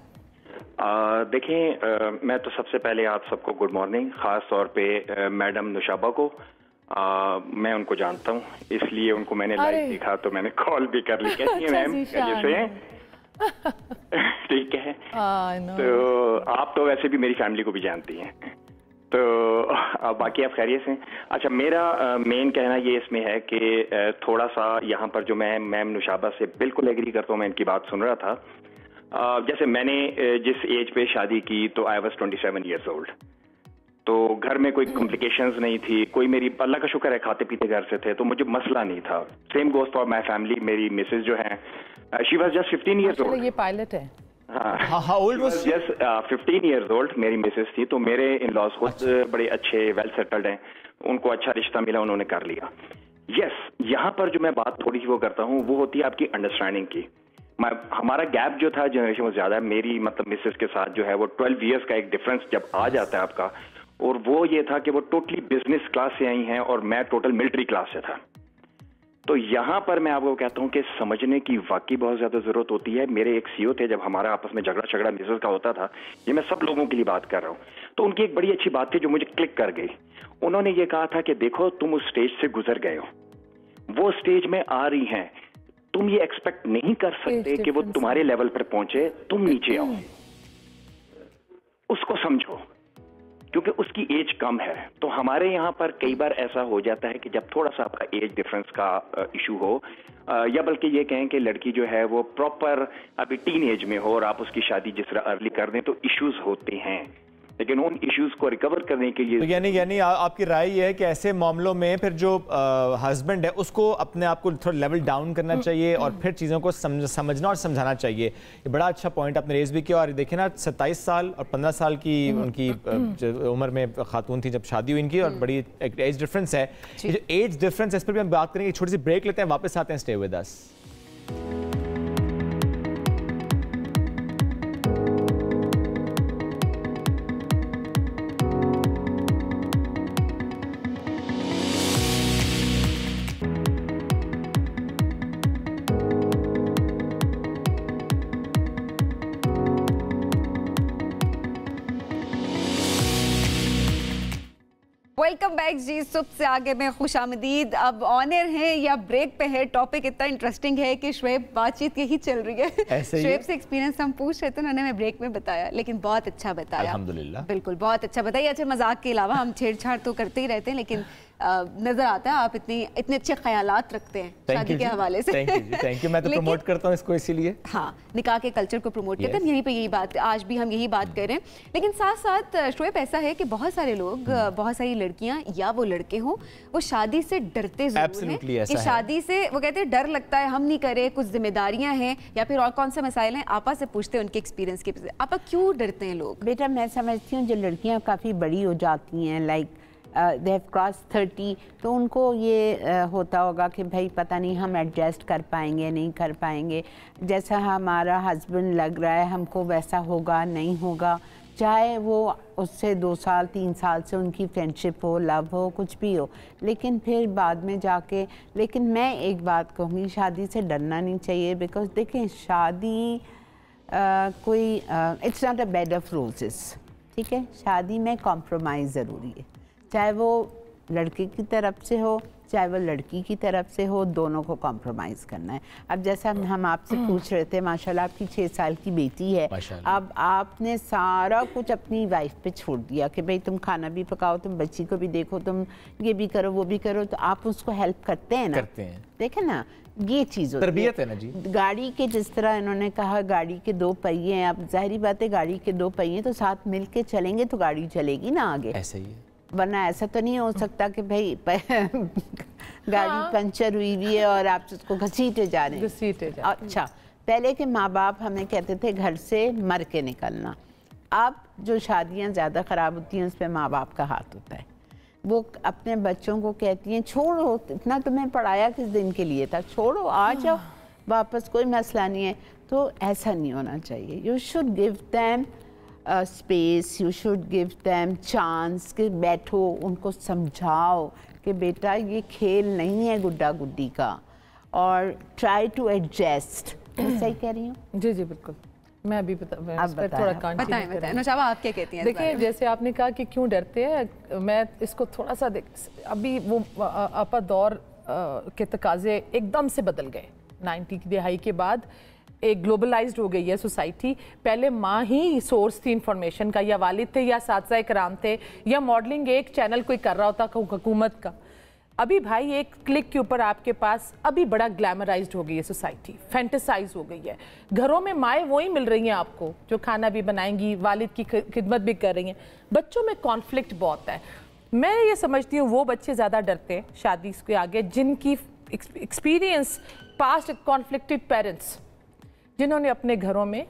[SPEAKER 12] देखें, मैं तो सबसे पहले आप सबको गुड मॉर्निंग, ख़ास तौर पे मैडम नुशाबा को, मैं उनको जानता हूँ इसलिए उनको मैंने लाइव देखा तो मैंने कॉल भी कर ली। कैसी हैं मैम, कैसे हैं? ठीक है, तो आप तो वैसे भी मेरी फैमिली को भी जानती हैं, तो बाकी आप खैरियत से। अच्छा, मेरा मेन कहना ये इसमें है कि थोड़ा सा यहाँ पर जो मैं मैम नुशाबा से बिल्कुल एग्री करता हूँ, मैं इनकी बात सुन रहा था। जैसे मैंने जिस एज पे शादी की तो आई वाज 27 ईयर्स ओल्ड, तो घर में कोई कॉम्प्लिकेशंस नहीं थी, कोई मेरी अल्लाह का शुक्र है खाते पीते घर से थे, तो मुझे मसला नहीं था। Same goes for my family, मेरी मिसेज जो है she was just 15 years old.
[SPEAKER 10] ये पायलट है।
[SPEAKER 12] हाँ, old was just 15 years old मेरी मिसेज थी, तो मेरे इन लॉज खुद बड़े अच्छे वेल सेटल्ड हैं, उनको अच्छा रिश्ता मिला, उन्होंने कर लिया। यस, यहाँ पर जो मैं बात थोड़ी सी वो करता हूँ वो होती है आपकी अंडरस्टैंडिंग की। हमारा गैप जो था जनरेशन में ज्यादा है, मेरी मतलब मिसेस के साथ जो है वो 12 इयर्स का एक डिफरेंस जब आ जाता है आपका, और वो ये था कि वो टोटली बिजनेस क्लास से आई हैं और मैं टोटल मिलिट्री क्लास से था। तो यहाँ पर मैं आपको कहता हूँ कि समझने की वाकई बहुत ज्यादा जरूरत होती है। मेरे एक सीईओ थे, जब हमारा आपस में झगड़ा मिसेस का होता था, ये मैं सब लोगों के लिए बात कर रहा हूँ, तो उनकी एक बड़ी अच्छी बात थी जो मुझे क्लिक कर गई। उन्होंने ये कहा था कि देखो तुम उस स्टेज से गुजर गए हो, वो स्टेज में आ रही हैं, तुम ये एक्सपेक्ट नहीं कर सकते कि वो तुम्हारे लेवल पर पहुंचे, तुम नीचे आओ, उसको समझो, क्योंकि उसकी एज कम है। तो हमारे यहाँ पर कई बार ऐसा हो जाता है कि जब थोड़ा सा आपका एज डिफरेंस का इशू हो, या बल्कि ये कहें कि लड़की जो है वो प्रॉपर अभी टीन एज में हो और आप उसकी शादी जिस तरह अर्ली कर दें, तो इश्यूज होते हैं, लेकिन उन इश्यूज को रिकवर करने के लिए
[SPEAKER 2] तो यानी आपकी राय ये है कि ऐसे मामलों में फिर जो हस्बैंड है उसको अपने आप को थोड़ा लेवल डाउन करना चाहिए और फिर चीज़ों को समझना और समझाना चाहिए। ये बड़ा अच्छा पॉइंट आपने रेज भी किया। और देखिए ना, 27 साल और 15 साल की उनकी उम्र में खातून थी जब शादी हुई इनकी, और बड़ी एज डिफरेंस है। एज डिफरेंस इस पर भी हम बात करेंगे, छोटी सी ब्रेक लेते हैं, वापस आते हैं, stay with us.
[SPEAKER 1] Welcome back जी, सुबह से आगे में खुशामदीद। अब ऑनर है या ब्रेक पे है, टॉपिक इतना इंटरेस्टिंग है कि शुएब बातचीत यही चल रही है। शुएब से एक्सपीरियंस हम पूछ रहे थे, उन्होंने हमें ब्रेक में बताया, लेकिन बहुत अच्छा बताया, अल्हम्दुलिल्लाह, बिल्कुल बहुत अच्छा बताया। अच्छा, मजाक के अलावा हम छेड़छाड़ तो करते ही रहते हैं, लेकिन नजर आता है आप इतने अच्छे ख्यालात रखते हैं शादी के हवाले से।
[SPEAKER 2] थैंक यू, मैं तो प्रमोट करता हूं इसको इसीलिए।
[SPEAKER 1] हाँ, निकाह के कल्चर को प्रमोट करते हैं, यहीं पे यही बात, आज भी हम यही बात कर रहे हैं। लेकिन साथ साथ शुएब ऐसा है कि बहुत सारे लोग, बहुत सारी लड़कियां या वो लड़के हों, वो शादी से डरते जरूर हैं कि शादी से वो कहते हैं डर लगता है, हम नहीं करें, कुछ जिम्मेदारियां हैं या फिर और कौन से मसाइल हैं। आपा से पूछते हैं उनके एक्सपीरियंस के। आपा, क्यों डरते हैं लोग?
[SPEAKER 9] बेटा, मैं समझती हूँ जो लड़कियाँ काफ़ी बड़ी हो जाती हैं, लाइक दे हैव क्रॉस 30, तो उनको ये होता होगा कि भाई पता नहीं हम एडजस्ट कर पाएंगे नहीं कर पाएंगे, जैसा हमारा हस्बैंड लग रहा है हमको वैसा होगा नहीं होगा, चाहे वो उससे 2 साल 3 साल से उनकी फ्रेंडशिप हो, लव हो, कुछ भी हो, लेकिन फिर बाद में जाके, लेकिन मैं एक बात कहूँगी, शादी से डरना नहीं चाहिए। बिकॉज देखें, शादी कोई it's not a bed of roses, ठीक है। शादी में कॉम्प्रोमाइज़ ज़रूरी है, चाहे वो लड़के की तरफ से हो चाहे वो लड़की की तरफ से हो, दोनों को कॉम्प्रोमाइज़ करना है। अब जैसा हम आपसे पूछ रहे थे, माशाल्लाह आपकी 6 साल की बेटी है, अब आपने सारा कुछ अपनी वाइफ पे छोड़ दिया कि भाई तुम खाना भी पकाओ, तुम बच्ची को भी देखो, तुम ये भी करो वो भी करो, तो आप उसको हेल्प करते हैं ना? करते हैं। देखें ना, ये चीज़
[SPEAKER 2] तरबियत है ना जी।
[SPEAKER 9] गाड़ी के जिस तरह इन्होंने कहा गाड़ी के 2 पहिए हैं, अब जाहिर बात है गाड़ी के 2 पहिए तो साथ मिल के चलेंगे तो गाड़ी चलेगी ना आगे।
[SPEAKER 2] ऐसा ही है,
[SPEAKER 9] वरना ऐसा तो नहीं हो सकता कि भाई गाड़ी पंचर हुई हुई है और आप उसको घसीटे जा रहे हैं। अच्छा, पहले के माँ बाप हमें कहते थे घर से मर के निकलना। अब जो शादियाँ ज़्यादा ख़राब होती हैं उस पर माँ बाप का हाथ होता है। वो अपने बच्चों को कहती हैं छोड़ो, इतना तुम्हें पढ़ाया किस दिन के लिए था, छोड़ो आ जाओ वापस, कोई मसला नहीं है। तो ऐसा नहीं होना चाहिए। You should give them space, you should give them chance कि बैठो, उनको समझाओ कि बेटा ये खेल नहीं है गुड्डा गुड्डी का, और ट्राई टू एडजस्ट। सही कह रही हूँ?
[SPEAKER 10] जी जी बिल्कुल। मैं अभी थोड़ा
[SPEAKER 1] बताएं नौशाबा, आप क्या कहती हैं?
[SPEAKER 10] देखिए, जैसे आपने कहा कि क्यों डरते हैं, मैं इसको थोड़ा सा अभी वो आपा दौर के तकाजे एकदम से बदल गए। 90 की दहाई के बाद एक ग्लोबलाइज्ड हो गई है सोसाइटी। पहले माँ ही सोर्स थी इंफॉर्मेशन का, या वालिद थे, या साथी कराम थे, या मॉडलिंग एक चैनल कोई कर रहा होता हुकूमत का। अभी भाई एक क्लिक के ऊपर आपके पास, अभी बड़ा ग्लैमराइज्ड हो गई है सोसाइटी, फैंटेसाइज हो गई है। घरों में माएँ वही मिल रही हैं आपको जो खाना भी बनाएंगी, वालिद की खिदमत भी कर रही हैं। बच्चों में कॉन्फ्लिक्ट बहुत है। मैं ये समझती हूँ वो बच्चे ज़्यादा डरते हैं शादी के आगे जिनकी एक्सपीरियंस पास्ट कॉन्फ्लिक्टेड पेरेंट्स, जिन्होंने अपने घरों में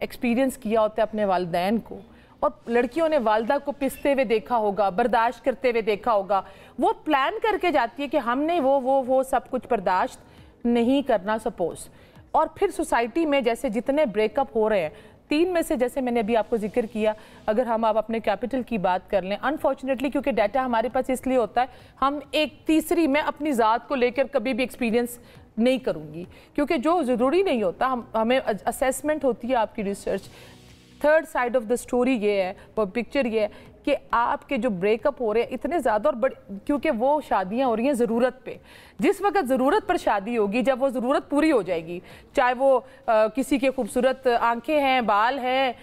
[SPEAKER 10] एक्सपीरियंस किया होता है अपने वालिदैन को, और लड़कियों ने वालदा को पिसते हुए देखा होगा, बर्दाश्त करते हुए देखा होगा। वो प्लान करके जाती है कि हमने वो सब कुछ बर्दाश्त नहीं करना सपोज। और फिर सोसाइटी में जैसे जितने ब्रेकअप हो रहे हैं, 3 में से जैसे मैंने अभी आपको जिक्र किया, अगर हम आप अपने कैपिटल की बात कर लें, अनफॉर्चुनेटली क्योंकि डाटा हमारे पास इसलिए होता है, हम एक तीसरी, मैं अपनी ज़ात को लेकर कभी भी एक्सपीरियंस नहीं करूँगी क्योंकि जो ज़रूरी नहीं होता, हमें असेसमेंट होती है आपकी research. Third side of the story ये है, वो पिक्चर ये है कि आपके जो ब्रेकअप हो रहे हैं इतने ज़्यादा और बड़े, क्योंकि वो शादियां हो रही हैं ज़रूरत पे। जिस वक्त ज़रूरत पर शादी होगी, जब वो ज़रूरत पूरी हो जाएगी, चाहे वो किसी के खूबसूरत आंखें हैं, बाल हैं,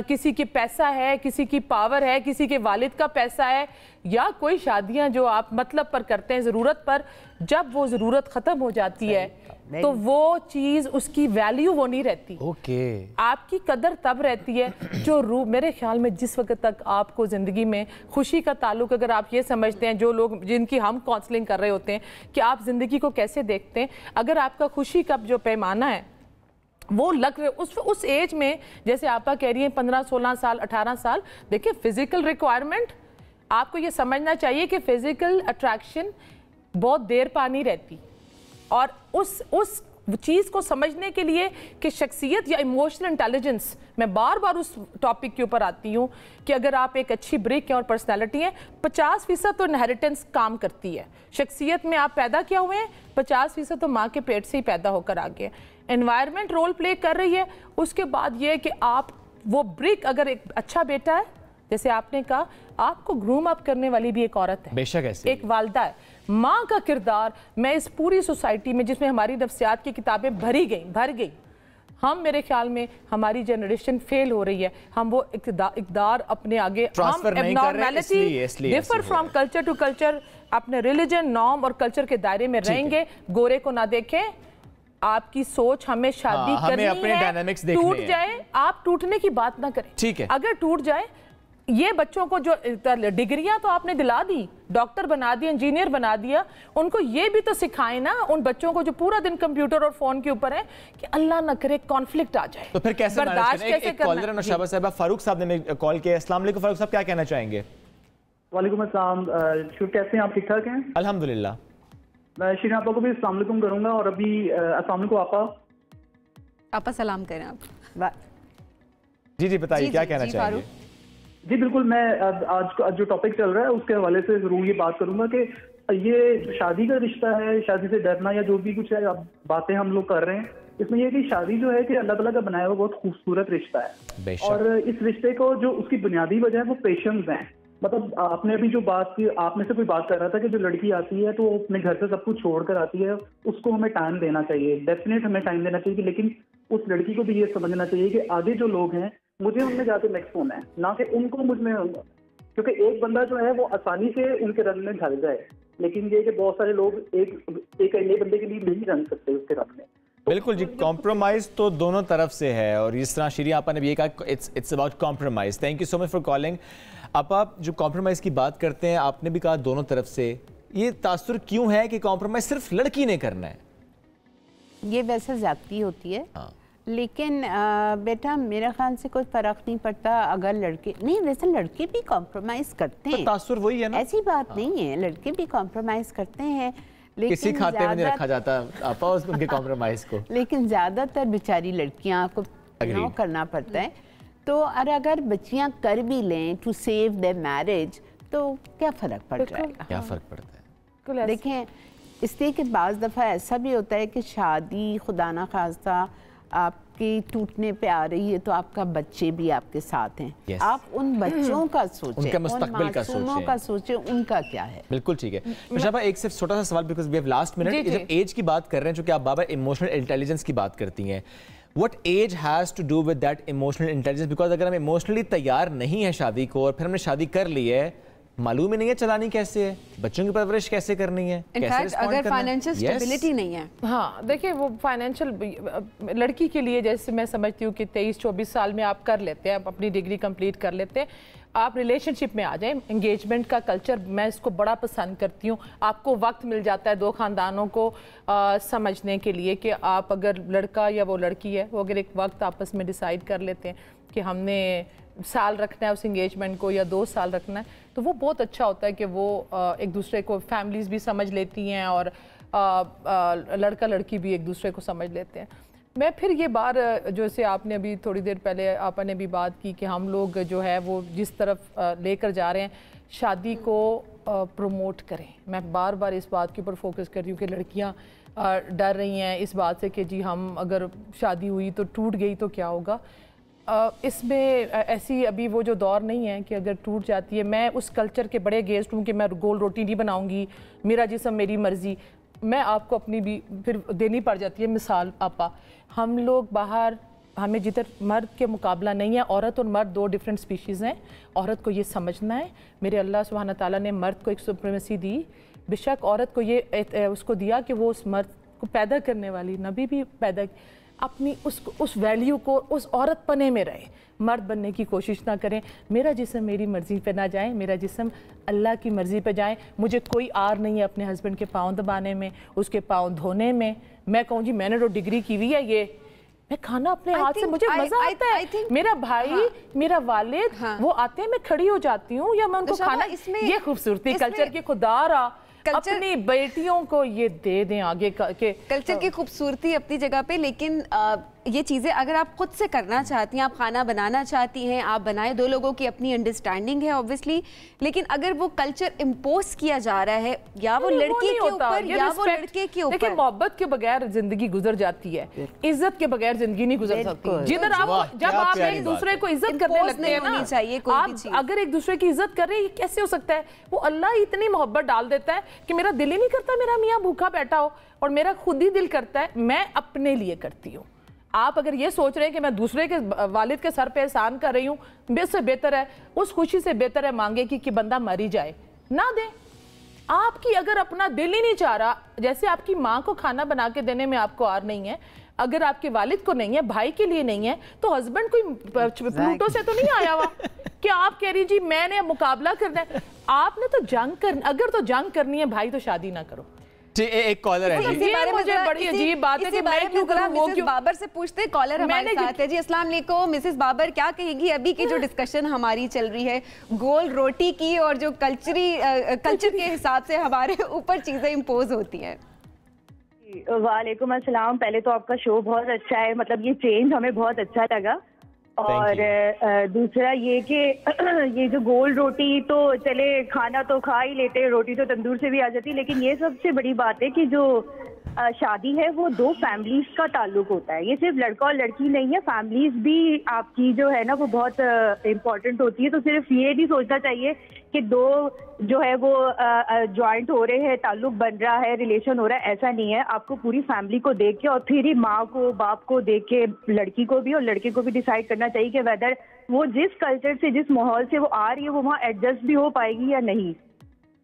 [SPEAKER 10] किसी के पैसा है, किसी की पावर है, किसी के वालिद का पैसा है, या कोई शादियां जो आप मतलब पर करते हैं ज़रूरत पर, जब वो ज़रूरत ख़त्म हो जाती है तो वो चीज़, उसकी वैल्यू वो नहीं रहती। आपकी कदर तब रहती है जो मेरे ख्याल में जिस वक्त तक आपको ज़िंदगी में खुशी का ताल्लुक, अगर आप ये समझते हैं, जो लोग जिनकी हम काउंसलिंग कर रहे होते हैं कि आप ज़िंदगी को कैसे देखते हैं, अगर आपका खुशी का जो पैमाना है वो लग रहे उस एज में, जैसे आपा कह रही हैं 15-16 साल 18 साल, देखिए फिजिकल रिक्वायरमेंट, आपको ये समझना चाहिए कि फिजिकल अट्रैक्शन बहुत देर पा नहीं रहती। और उस चीज़ को समझने के लिए कि शख्सियत या इमोशनल इंटेलिजेंस, मैं बार बार उस टॉपिक के ऊपर आती हूँ कि अगर आप एक अच्छी ब्रिक हैं और पर्सनैलिटी हैं, 50% तो इनहेरिटेंस काम करती है। शख्सियत में आप पैदा क्या हुए हैं, 50% तो माँ के पेट से ही पैदा होकर आ गए। एनवायरनमेंट रोल प्ले कर रही है। उसके बाद ये कि आप वो ब्रिक, अगर एक अच्छा बेटा है, जैसे आपने कहा, आपको ग्रूम अप करने वाली भी एक औरत है,
[SPEAKER 2] बेशक ऐसे
[SPEAKER 10] एक वालदा है। माँ का किरदार, मैं इस पूरी सोसाइटी में जिसमें हमारी नफ्सियात की किताबें भर गई, हम, मेरे ख्याल में हमारी जनरेशन फेल हो रही है। हम वो इक़्तिदार अपने आगे, हम abnormality, differ from culture to culture, अपने रिलीजन, नॉर्म और कल्चर के दायरे में रहेंगे, गोरे को ना देखें। आपकी सोच, हमें शादी करनी है, टूट जाए, आप टूटने की बात ना करें, ठीक है। अगर टूट जाए, ये बच्चों को जो डिग्रियां तो आपने दिला दी, डॉक्टर बना दिया, इंजीनियर बना दिया, उनको ये भी तो सिखाएं ना, उन बच्चों को जो पूरा दिन कंप्यूटर और फोन के ऊपर है, कि अल्लाह न करे कॉन्फ्लिक्ट आ जाए।
[SPEAKER 2] तो फिर कैसे बर्दाश्त कैसे करना? नौशाबा साहब, फारूक साहब ने कॉल किया। अस्सलाम वालेकुम फारूक साहब, क्या कहना चाहेंगे?
[SPEAKER 13] वालेकुम अस्सलाम, कैसे हैं आप? ठीक ठाक हैं?
[SPEAKER 2] अल्हम्दुलिल्लाह।
[SPEAKER 13] मैं शीरीन आपा को भी अस्सलाम वालेकुम करूंगा, और अभी अस्सलाम वालेकुम
[SPEAKER 1] आपा सलाम करें आप।
[SPEAKER 2] जी बताइए, क्या कहना चाहेंगे?
[SPEAKER 13] जी बिल्कुल, मैं आज जो टॉपिक चल रहा है उसके हवाले से जरूर ये बात करूंगा कि ये शादी का रिश्ता है, शादी से डरना या जो भी कुछ है बातें हम लोग कर रहे हैं, इसमें यह कि शादी जो है कि अल्लाह ताला का बनाया हुआ बहुत खूबसूरत रिश्ता है। और इस रिश्ते को जो उसकी बुनियादी वजह है वो पेशेंस है। मतलब आपने अभी जो बात की, आप में से कोई बात कर रहा था कि जो लड़की आती है तो वो अपने घर से सब कुछ छोड़ कर आती है, उसको हमें टाइम देना चाहिए, डेफिनेट हमें टाइम देना चाहिए, लेकिन उस लड़की को भी ये समझना चाहिए कि आगे जो लोग हैं मुझे उनमें जाके मिक्स होना है, ना कि उनको मुझमें होना। क्योंकि एक बंदा जो है वो आसानी से उनके रंग में ढल जाए, लेकिन ये कि बहुत सारे लोग एक अगले बंदे के लिए नहीं रंग सकते उसके रंग में।
[SPEAKER 2] बिल्कुल जी, कॉम्प्रोमाइज तो दोनों तरफ से है, और इस तरह शीरी आपा ने भी ये कहा it's about compromise. Thank you so much for calling. आप जो कॉम्प्रोमाइज़ की बात करते हैं, आपने भी कहा दोनों तरफ से, ये तासुर क्यों है कि कॉम्प्रोमाइज सिर्फ लड़की ने करना है?
[SPEAKER 9] ये वैसे ज्यादती होती है। हाँ। लेकिन बेटा मेरे ख्याल से कोई फ़र्क नहीं पड़ता अगर लड़के नहीं, वैसे लड़के भी कॉम्प्रोमाइज़ करते हैं,
[SPEAKER 2] तासुर वही है ना,
[SPEAKER 9] ऐसी बात नहीं है, लड़के भी कॉम्प्रोमाइज़ करते हैं, लेकिन
[SPEAKER 2] किसी खाते में नहीं रखा जाता आपा उनके कॉम्प्रोमाइज को।
[SPEAKER 9] लेकिन ज़्यादातर बेचारी लड़कियां को करना पड़ता है। तो अगर बच्चियां कर भी लें टू सेव देयर मैरिज तो क्या फ़र्क पड़ जाएगा?
[SPEAKER 2] क्या फ़र्क पड़ता है?
[SPEAKER 9] देखें, इसलिए कि बाज़ दफ़ा ऐसा भी होता है कि शादी खुदा ना खास्ता आपकी टूटने पे आ रही है तो आपका बच्चे भी आपके साथ हैं। आप उन बच्चों का सोचें,
[SPEAKER 2] उनका मुस्तकबिल का
[SPEAKER 9] सोचें, उनका क्या है।
[SPEAKER 2] बिल्कुल ठीक है। मुशाबा, एक सिर्फ छोटा सा सवाल, because we have last minute. जब एज की बात कर रहे हैं, जो कि आप बार-बार इमोशनल इंटेलिजेंस की बात करती हैं, What age has to do with that emotional intelligence? Because अगर हम इमोशनली तैयार नहीं है शादी को और फिर हमने शादी कर ली है, मालूम ही नहीं है चलानी कैसे है, बच्चों की परवरिश कैसे करनी है,
[SPEAKER 1] कैसे अगर फाइनेंशियल स्टेबिलिटी नहीं है।
[SPEAKER 10] हाँ देखिए, वो फाइनेंशियल लड़की के लिए जैसे मैं समझती हूँ कि 23-24 साल में आप कर लेते हैं, आप अपनी डिग्री कंप्लीट कर लेते हैं, आप रिलेशनशिप में आ जाएं। एंगेजमेंट का कल्चर मैं इसको बड़ा पसंद करती हूँ। आपको वक्त मिल जाता है दो ख़ानदानों को समझने के लिए कि आप अगर लड़का या वो लड़की है, वो अगर एक वक्त आपस में डिसाइड कर लेते हैं कि हमने साल रखना है उस एंगेजमेंट को या 2 साल रखना है, तो वो बहुत अच्छा होता है कि वो एक दूसरे को फैमिलीज़ भी समझ लेती हैं और लड़का लड़की भी एक दूसरे को समझ लेते हैं। मैं फिर ये बात जैसे आपने अभी थोड़ी देर पहले आपने भी बात की कि हम लोग जो है वो जिस तरफ लेकर जा रहे हैं शादी को प्रमोट करें। मैं बार बार इस बात के ऊपर फोकस कर रही हूँ कि लड़कियाँ डर रही हैं इस बात से कि जी हम अगर शादी हुई तो टूट गई तो क्या होगा। इसमें ऐसी अभी वो जो दौर नहीं है कि अगर टूट जाती है। मैं उस कल्चर के बड़े अगेंस्ट हूँ कि मैं गोल रोटी नहीं बनाऊँगी, मेरा जिस्म मेरी मर्ज़ी। मैं आपको अपनी भी फिर देनी पड़ जाती है मिसाल आपा। हम लोग बाहर हमें जिधर मर्द के मुकाबला नहीं है, औरत और मर्द 2 डिफरेंट स्पीशीज़ हैं। औरत को ये समझना है, मेरे अल्लाह सुब्हान ताला ने मर्द को एक सुप्रीमेसी दी, बेशक औरत को ये उसको दिया कि वो उस मर्द को पैदा करने वाली नबी भी पैदा अपनी उस वैल्यू को उस औरत पने में रहे, मर्द बनने की कोशिश ना करें। मेरा जिस्म मेरी मर्ज़ी पे ना जाए, मेरा जिस्म अल्लाह की मर्ज़ी पे जाए। मुझे कोई आर नहीं है अपने हस्बैंड के पाँव दबाने में, उसके पाँव धोने में। मैं कहूँ जी मैंने तो डिग्री की हुई है, ये मैं खाना अपने हाथ से मुझे मजा आता है। मेरा भाई मेरा वालिद वो आते हैं, मैं खड़ी हो जाती हूँ या मैं उनको खाना, ये खूबसूरती कल्चर की खुदारा अपनी बेटियों को ये दे दें आगे के
[SPEAKER 1] कल्चर की खूबसूरती अपनी जगह पे। लेकिन ये चीज़ें अगर आप खुद से करना चाहती हैं, आप खाना बनाना चाहती हैं, आप बनाए, 2 लोगों की अपनी अंडरस्टैंडिंग है ऑब्वियसली, लेकिन अगर वो कल्चर इम्पोज किया जा रहा है या वो लड़की के ऊपर या वो लड़के के ऊपर।
[SPEAKER 10] देखिए मोहब्बत के बगैर जिंदगी गुजर जाती है, इज्जत के बगैर जिंदगी नहीं गुजर सकती। जिधर आप जब आप एक दूसरे को इज्जत करने लगते हैं ना, चाहिए आप अगर एक दूसरे की इज्जत कर रहे हैं, कैसे हो सकता है? वो अल्लाह इतनी मोहब्बत डाल देता है कि मेरा दिल ही नहीं करता मेरा मियाँ भूखा बैठा हो, और मेरा खुद ही दिल करता है मैं अपने लिए करती हूँ। आप अगर ये सोच रहे हैं कि मैं दूसरे के वालिद के सर पे एहसान कर रही हूँ, इससे बेहतर है, उस खुशी से बेहतर है मांगे कि बंदा मर ही जाए, ना दे। आपकी अगर अपना दिल ही नहीं चाह रहा, जैसे आपकी माँ को खाना बना के देने में आपको आर नहीं है, अगर आपके वालिद को नहीं है, भाई के लिए नहीं है, तो हस्बैंड कोई प्लूटो से तो नहीं आया हुआ कि आप कह रही जी मैंने मुकाबला करना है। आपने तो जंग करना, अगर तो जंग करनी है भाई तो शादी ना करो।
[SPEAKER 2] एक कॉलर है जी,
[SPEAKER 1] ये मुझे बड़ी अजीब बात है कि मैं क्यों करूं, वो क्यों? बाबर से पूछते, कॉलर हमारे साथ है जी। अस्सलाम वालेकुम मिसेस बाबर, क्या कहेगी अभी की जो डिस्कशन हमारी चल रही है गोल रोटी की और जो कल्चर के हिसाब से हमारे ऊपर चीजें इम्पोज होती हैं?
[SPEAKER 14] वालेकुम अस्सलाम। पहले तो आपका शो बहुत अच्छा है, मतलब ये चेंज हमें बहुत अच्छा लगा। और दूसरा ये कि ये जो गोल रोटी तो चले खाना तो खा ही लेते हैं, रोटी तो तंदूर से भी आ जाती है, लेकिन ये सबसे बड़ी बात है कि जो शादी है वो दो फैमिलीज का ताल्लुक होता है। ये सिर्फ लड़का और लड़की नहीं है, फैमिलीज भी आपकी जो है ना वो बहुत इम्पोर्टेंट होती है। तो सिर्फ ये नहीं सोचना चाहिए कि दो जो है वो ज्वाइंट हो रहे हैं, ताल्लुक बन रहा है, रिलेशन हो रहा है, ऐसा नहीं है। आपको पूरी फैमिली को देख के और फिर ही माँ को बाप को देख के लड़की को भी और लड़के को भी डिसाइड करना चाहिए कि वेदर वो जिस कल्चर से जिस माहौल से वो आ रही है वो वहाँ एडजस्ट भी हो पाएगी या नहीं।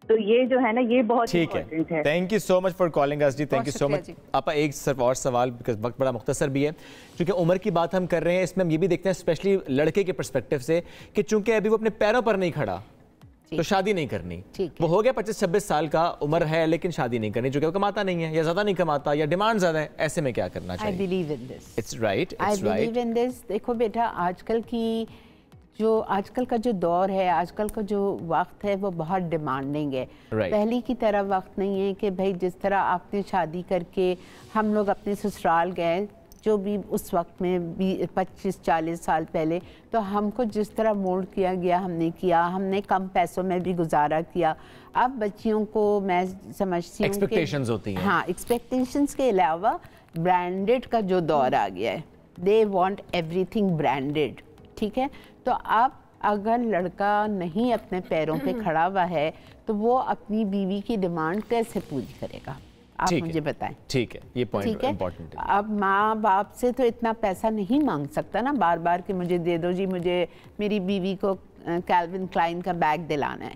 [SPEAKER 14] तो ये जो है ना ये बहुत इम्पोर्टेंट है।
[SPEAKER 2] Thank you so much for calling us जी, थैंक यू सो मच। आपका एक सिर्फ और सवाल, बिकॉज वक्त बड़ा मुख्तसर भी है, क्योंकि उम्र की बात हम कर रहे हैं, इसमें हम ये भी देखते हैं स्पेशली लड़के के पर्सपेक्टिव से कि चूंकि अभी वो अपने पैरों पर नहीं खड़ा तो शादी नहीं करनी। वो हो गया 25-26 साल का उम्र है लेकिन शादी नहीं करनी, जो कि वो कमाता नहीं है या ज्यादा नहीं कमाता या डिमांड ज्यादा है, ऐसे में क्या करना चाहिए?
[SPEAKER 9] I believe in this,
[SPEAKER 2] it's right,
[SPEAKER 9] I believe in this. देखो बेटा, आजकल का जो दौर है, आजकल का जो वक्त है वो बहुत डिमांडिंग है। पहले की तरह वक्त नहीं है कि भाई जिस तरह आपने शादी करके हम लोग अपने ससुराल गए, जो भी उस वक्त में 25-40 साल पहले, तो हमको जिस तरह मोल्ड किया गया हमने कम पैसों में भी गुजारा किया। अब बच्चियों को मैं समझती हूँ
[SPEAKER 2] एक्सपेक्टेशंस होती हैं।
[SPEAKER 9] हाँ, एक्सपेक्टेशंस के अलावा ब्रांडेड का जो दौर आ गया है, दे वांट एवरीथिंग ब्रांडेड। ठीक है, तो आप अगर लड़का नहीं अपने पैरों पे खड़ा हुआ है तो वो अपनी बीवी की डिमांड कैसे पूरी करेगा? आप मुझे बताएं।
[SPEAKER 2] ठीक है, ये पॉइंट इम्पोर्टेंट है।
[SPEAKER 9] अब माँ बाप से तो इतना पैसा नहीं मांग सकता ना बार बार कि मुझे दे दो जी, मुझे मेरी बीवी को कैल्विन क्लाइन का बैग दिलाना है।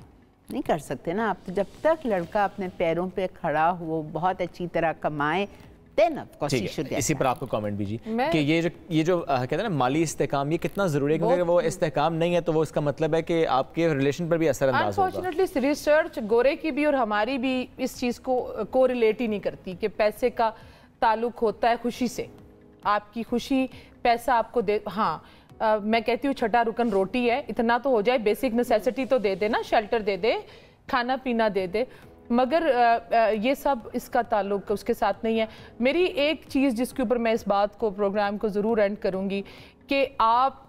[SPEAKER 9] नहीं कर सकते ना आप। तो जब तक लड़का अपने पैरों पे खड़ा हो, बहुत अच्छी तरह कमाए,
[SPEAKER 2] इसी पर आपको कमेंट दीजिए कि ये जो कहते हैं ना माली इस्तेकाम, ये कितना जरूरी है, क्योंकि वो इस्तेकाम नहीं है तो वो इसका मतलब है कि आपके रिलेशन पर भी असरअंदाज होगा।
[SPEAKER 10] अनफॉर्चुनेटली रिसर्च गोरे की भी और हमारी भी इस चीज़ को कोरिलेट ही नहीं करती कि पैसे का ताल्लुक होता है खुशी से। आपकी खुशी पैसा आपको दे, हाँ मैं कहती हूँ छठा रुकन रोटी है, इतना तो हो जाए, बेसिक नेसेसिटी तो दे दे ना, शेल्टर दे दे, खाना पीना दे दे, मगर ये सब इसका ताल्लुक उसके साथ नहीं है। मेरी एक चीज़ जिसके ऊपर मैं इस बात को प्रोग्राम को ज़रूर एंड करूँगी कि आप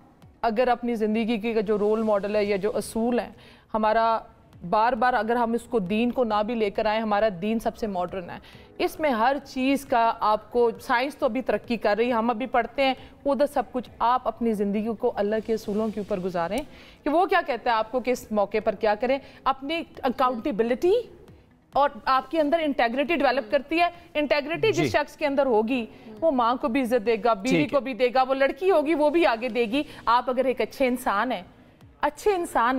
[SPEAKER 10] अगर अपनी ज़िंदगी की जो रोल मॉडल है या जो असूल हैं, हमारा बार बार अगर हम इसको दीन को ना भी लेकर आए, हमारा दीन सबसे मॉडर्न है। इसमें हर चीज़ का आपको, साइंस तो अभी तरक्की कर रही है, हम अभी पढ़ते हैं उधर सब कुछ, आप अपनी ज़िंदगी को अल्लाह के असूलों के ऊपर गुजारें कि वो क्या कहते हैं आपको किस मौके पर क्या करें। अपनी अकाउंटेबिलिटी और आपके अंदर इंटेग्रिटी डेवलप करती है। इंटेग्रिटी जिस शख्स के अंदर होगी वो माँ को भी इज्जत देगा, बीवी को भी देगा, वो लड़की होगी वो भी आगे देगी। आप अगर एक अच्छे इंसान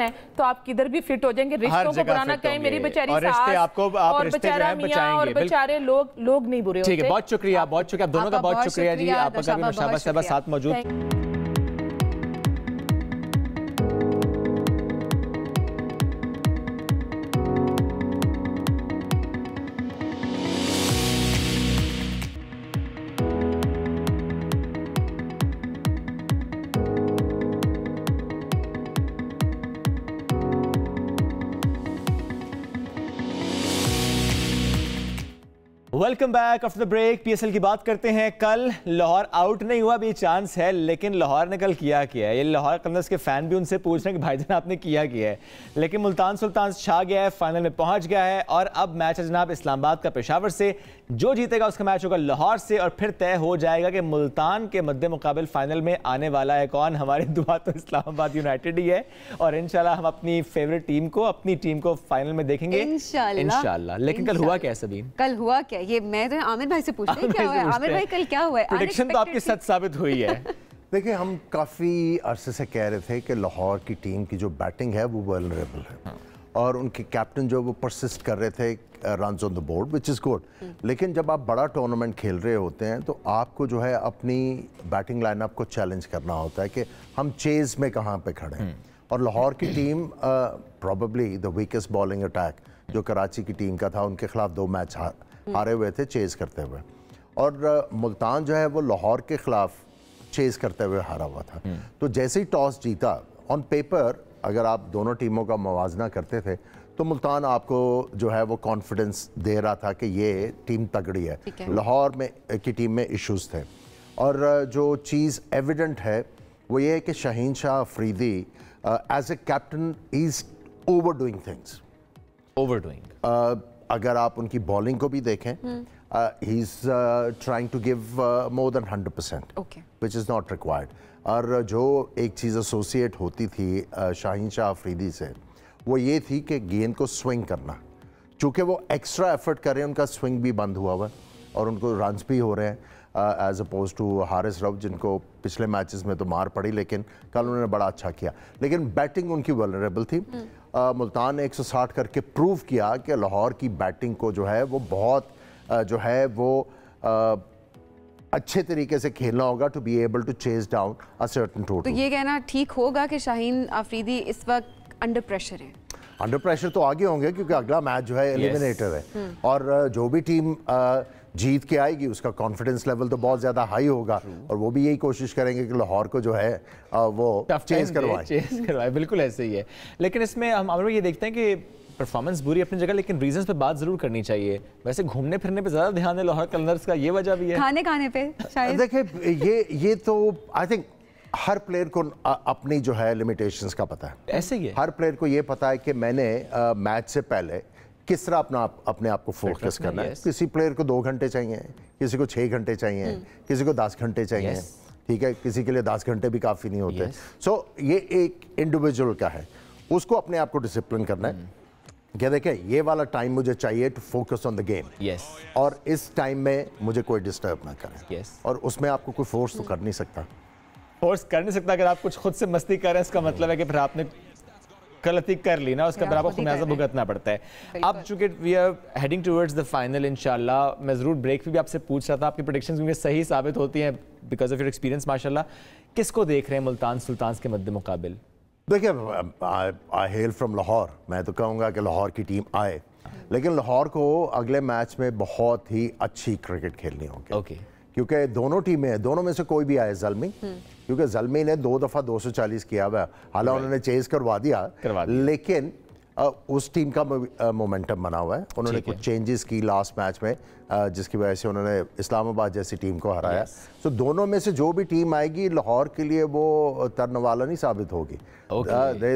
[SPEAKER 10] है तो आप किधर भी फिट हो जाएंगे। रिश्तों को बुरा ना कहें, मेरी बेचारी सास और बेचारा मियां और बेचारे लोग नहीं बुरे होते।
[SPEAKER 2] ठीक है, बहुत शुक्रिया आप दोनों का बहुत शुक्रिया जी। आपका भी नौशाबा साहब साथ मौजूद। Welcome back after the break. PSL की बात करते हैं। कल लाहौर आउट नहीं हुआ, भी चांस है, लेकिन लाहौर ने कल किया है। ये लाहौर कलंदर्स के फैन भी उनसे पूछ रहे हैं कि भाईजान आपने किया है, लेकिन मुल्तान सुल्तान छा गया है, फाइनल में पहुंच गया है। और अब मैच है जनाब इस्लामाबाद का पेशावर से। जो जीतेगा उसका मैच होगा लाहौर से और फिर तय हो जाएगा कि मुल्तान के मद्दे मुकाबिल फाइनल में आने वाला है कौन। हमारी दुआ तो इस्लामाबाद यूनाइटेड ही है और इंशाल्लाह हम अपनी फेवरेट अपनी टीम को फाइनल में देखेंगे इंशाल्लाह। लेकिन कल हुआ क्या सबीन?
[SPEAKER 1] कल हुआ क्या, ये मैं तो आमिर भाई से पूछ रही हूं, क्या हुआ आमिर भाई कल क्या हुआ?
[SPEAKER 2] प्रेडिक्शन तो आपकी सच साबित हुई है।
[SPEAKER 15] देखिए, हम काफ़ी अरसे से कह रहे थे कि लाहौर की टीम की जो बैटिंग है वो वल्नरेबल है और उनके कैप्टन जो वो परसिस्ट कर रहे थे runs on the board, which is good. लेकिन जब आप बड़ा टूर्नामेंट खेल रहे होते हैं तो आपको जो है अपनी बैटिंग लाइनअप को चैलेंज करना होता है कि हम चेज में कहाँ पे खड़े हैं। और लाहौर की team probably the weakest bowling attack जो कराची की टीम का था, उनके खिलाफ 2 मैच हारे हुए थे चेज करते हुए। और मुल्तान जो है वो लाहौर के खिलाफ चेज करते हुए हारा हुआ था। तो जैसे ही टॉस जीता, ऑन पेपर अगर आप दोनों टीमों का मुवाजना करते थे तो मुल्तान आपको जो है वो कॉन्फिडेंस दे रहा था कि ये टीम तगड़ी है। लाहौर में की टीम में इश्यूज थे और जो चीज़ एविडेंट है वो ये है कि Shaheen Shah Afridi as a captain is overdoing things.
[SPEAKER 2] Overdoing,
[SPEAKER 15] अगर आप उनकी बॉलिंग को भी देखें, he is trying to give more than 100%, which is not required. और जो एक चीज़ एसोसिएट होती थी शाहीन शाह अफरीदी से, वो ये थी कि गेंद को स्विंग करना। चूँकि वो एक्स्ट्रा एफर्ट कर रहे हैं, उनका स्विंग भी बंद हुआ हुआ है और उनको रन्स भी हो रहे हैं, as opposed to Haris Rauf जिनको पिछले मैचेस में तो मार पड़ी, लेकिन कल उन्होंने बड़ा अच्छा किया। लेकिन बैटिंग उनकी वल्नरेबल थी। मुल्तान ने 160 करके प्रूव किया कि लाहौर की बैटिंग को जो है वो बहुत जो है वो अच्छे तरीके से खेलना होगा to be able to chase down a certain total.
[SPEAKER 1] तो ये कहना ठीक होगा कि शाहीन अफरीदी इस वक्त अंडर प्रेशर है?
[SPEAKER 15] अंडर प्रेशर तो आगे होंगे क्योंकि अगला मैच जो है एलिमिनेटर है, और जो भी टीम जीत के आएगी उसका कॉन्फिडेंस लेवल तो बहुत ज़्यादा हाई होगा, और वो भी यही कोशिश करेंगे कि लाहौर को जो है वो चेज करवाए।
[SPEAKER 2] बिल्कुल ऐसे ही है। लेकिन इसमें हम ये देखते हैं कि परफॉर्मेंस बुरी अपनी जगह, लेकिन रीजंस पे बात जरूर करनी चाहिए। वैसे घूमने फिरने पे ज़्यादा ध्यान है लाहौर कलंदर्स का, ये वजह भी है?
[SPEAKER 1] खाने पे शायद।
[SPEAKER 15] देखिए ये तो आई थिंक हर प्लेयर को अपनी जो है लिमिटेशंस का पता है।
[SPEAKER 2] ऐसे ही है,
[SPEAKER 15] हर प्लेयर को ये पता है कि मैंने मैच से पहले किस तरह अपने आप को फोकस करना है। किसी प्लेयर को 2 घंटे चाहिए, किसी को 6 घंटे चाहिए, किसी को 10 घंटे चाहिए, ठीक है, किसी के लिए 10 घंटे भी काफ़ी नहीं होते। सो ये एक इंडिविजुअल का है, उसको अपने आप को डिसिप्लिन करना है। क्या देखें, ये वाला टाइम मुझे चाहिए to focus on the game, और इस टाइम में मुझे कोई डिस्टर्ब ना करें, और उसमें आपको कोई फोर्स तो कर नहीं सकता।
[SPEAKER 2] फोर्स कर नहीं सकता। अगर आप कुछ खुद से मस्ती कर रहे हैं, इसका मतलब है कि फिर आपने गलती कर ली ना, उसका फिर आपको खुमियाजा भुगतना पड़ता है। अब चूंकि we are heading towards the final इंशाल्लाह, मैं ज़रूर ब्रेक भी आपसे पूछ रहा था, आपकी प्रेडिक्शंस क्योंकि सही साबित होती हैं बिकॉज ऑफ योर एक्सपीरियंस माशाल्लाह। किसको देख रहे हैं मुल्तान सुल्तान्स के मद्दे मुकाबिल?
[SPEAKER 15] देखिए, आई हेल फ्रॉम लाहौर, मैं तो कहूँगा कि लाहौर की टीम आए, लेकिन लाहौर को अगले मैच में बहुत ही अच्छी क्रिकेट खेलनी होगी। क्योंकि दोनों टीमें, दोनों में से कोई भी आए, ज़ल्मी, क्योंकि ज़ल्मी ने 2 दफ़ा 240 किया हुआ, हालांकि उन्होंने चेज करवा दिया, लेकिन उस टीम का मोमेंटम बना हुआ है। उन्होंने कुछ चेंजेस की लास्ट मैच में, जिसकी वजह से उन्होंने इस्लामाबाद जैसी टीम को हराया। तो दोनों में से जो भी टीम आएगी लाहौर के लिए वो तरने वाला नहीं साबित होगी।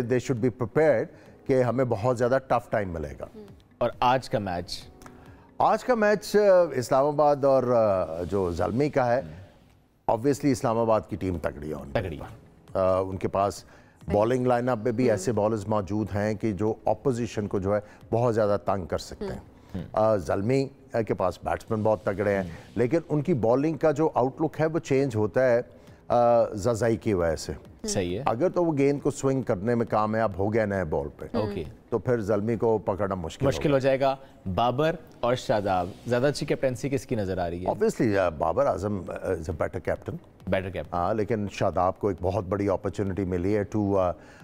[SPEAKER 15] दे शुड बी प्रिपेयर्ड कि हमें बहुत ज़्यादा टफ टाइम मिलेगा।
[SPEAKER 2] और आज का मैच
[SPEAKER 15] इस्लामाबाद और जो ज़ल्मी का है, ऑब्वियसली इस्लामाबाद की टीम तगड़ी है। उनके पास बॉलिंग लाइनअप में भी ऐसे बॉलर्स मौजूद हैं कि जो ऑपोजिशन को जो है बहुत ज़्यादा तंग कर सकते हैं। ज़ल्मी के पास बैट्समैन बहुत तगड़े हैं, लेकिन उनकी बॉलिंग का जो आउटलुक है वो चेंज होता है ज़ज़ाई की वजह से।
[SPEAKER 2] सही है।
[SPEAKER 15] अगर तो वो गेंद को स्विंग करने में कामयाब हो गया नए बॉल पे, तो फिर ज़ल्मी को पकड़ना मुश्किल हो
[SPEAKER 2] जाएगा। बाबर और शादाब, ज़्यादा अच्छी कैप्टनसी किसकी नज़र आ रही है?
[SPEAKER 15] Obviously Babar Azam is a better captain. हाँ, लेकिन शादाब को एक बहुत बड़ी अपॉर्चुनिटी मिली है to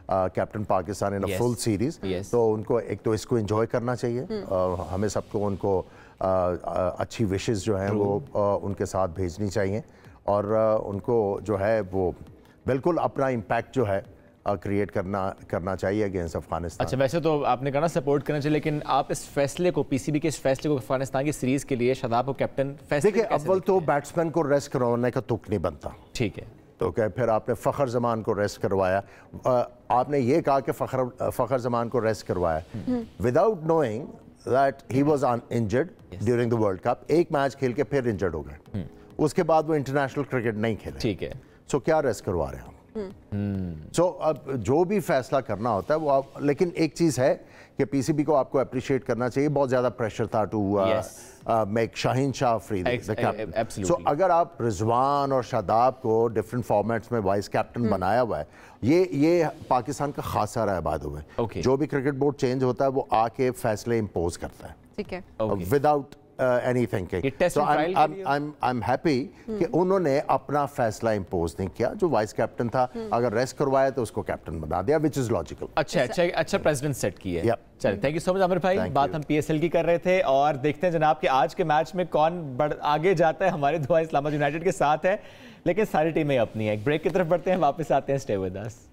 [SPEAKER 15] captain Pakistan in a full series. तो उनको एक तो इसको एंजॉय करना चाहिए, हमें सबको उनको अच्छी विशेस जो हैं वो उनके साथ भेजनी चाहिए, और उनको जो है वो बिल्कुल अपना इम्पैक्ट जो है क्रिएट करना चाहिए अगेंस्ट अफगानिस्तान।
[SPEAKER 2] अच्छा, वैसे तो आपने कहा ना सपोर्ट करना चाहिए, लेकिन आप इस फैसले को, पीसीबी के इस फैसले को अफगानिस्तान की सीरीज के लिए शादाब को कैप्टन फैसले
[SPEAKER 15] देखिए, अव्वल तो बैट्समैन को रेस्ट करवाने का तुक नहीं बनता,
[SPEAKER 2] ठीक है,
[SPEAKER 15] तो क्या फिर आपने फ़खर जमान को रेस्ट करवाया। आपने ये कहा कि फ़खर जमान को रेस्ट करवाया without knowing that he was injured during the world cup. एक मैच खेल के फिर इंजर्ड हो गए, उसके बाद वो इंटरनेशनल क्रिकेट नहीं खेले,
[SPEAKER 2] ठीक है।
[SPEAKER 15] सो क्या रेस्ट करवा रहे हैं हम? सो अब जो भी फैसला करना होता है वो आप, लेकिन एक चीज़ है कि पीसीबी को आपको अप्रिशिएट करना चाहिए, बहुत ज़्यादा प्रेशर था to make Shaheen Shah Afridi the captain. So अगर आप रिजवान और शादाब को डिफरेंट फॉर्मेट्स में वाइस कैप्टन बनाया हुआ है, ये पाकिस्तान का खासा रहा है बाद में। जो भी क्रिकेट बोर्ड चेंज होता है वो आके फैसले इम्पोज करता है,
[SPEAKER 1] ठीक है,
[SPEAKER 15] without any thinking. So I'm happy कि उन्होंने अपना फैसला इम्पोज नहीं किया। जो वाइस कैप्टन था, अगर रेस्ट करवाया तो उसको कैप्टन बना दिया, which is logical.
[SPEAKER 2] अच्छा प्रेसिडेंट सेट की है। चलिए, thank you so much Aamir भाई। बात हम पीएसएल की कर रहे थे, और देखते हैं जनाब कि आज के मैच में कौन आगे जाता है। हमारी दुआ इस्लामाबाद यूनाइटेड के साथ है, लेकिन सारी टीमें अपनी है। एक ब्रेक की तरफ बढ़ते हैं, वापस आते हैं, stay with us.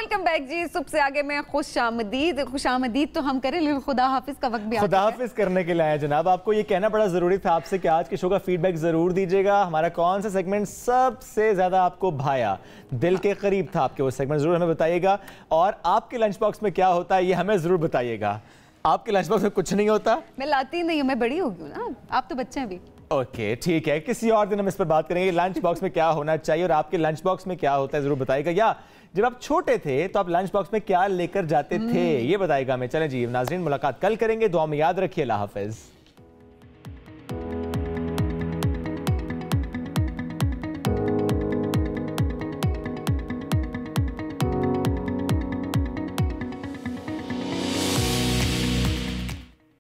[SPEAKER 1] Welcome back जी। सुबह से आगे में खुशामदीद तो हम करें, लेकिन खुदा हाफिज का वक्त भी
[SPEAKER 2] खुदा हाफिज करने के लिए आए जनाब। आपको ये कहना बड़ा ज़रूरी था आपसे कि आज के शो का फीडबैक ज़रूर दीजिएगा। हमारा कौन सा सेगमेंट सबसे ज़्यादा आपको भाया, दिल के करीब था आपके, वो सेगमेंट ज़रूर हमें बताइएगा। और आपके लंच बॉक्स में क्या होता है ये हमें ज़रूर बताइएगा। आपके लंच बॉक्स में कुछ नहीं होता?
[SPEAKER 1] मैं लाती नहीं हूँ, मैं बड़ी हो गई हूँ ना, आप तो बच्चे हैं अभी।
[SPEAKER 2] ओके ठीक है, किसी और दिन हम इस पर बात करेंगे लंच बॉक्स में क्या होना चाहिए और आपके लंच बॉक्स में क्या होता है जरूर बताइएगा। या जब आप छोटे थे तो आप लंच बॉक्स में क्या लेकर जाते थे ये बताइएगा हमें। चलें जी नाजरीन, मुलाकात कल करेंगे। दुआ में याद रखिए। अल्लाह हाफिज।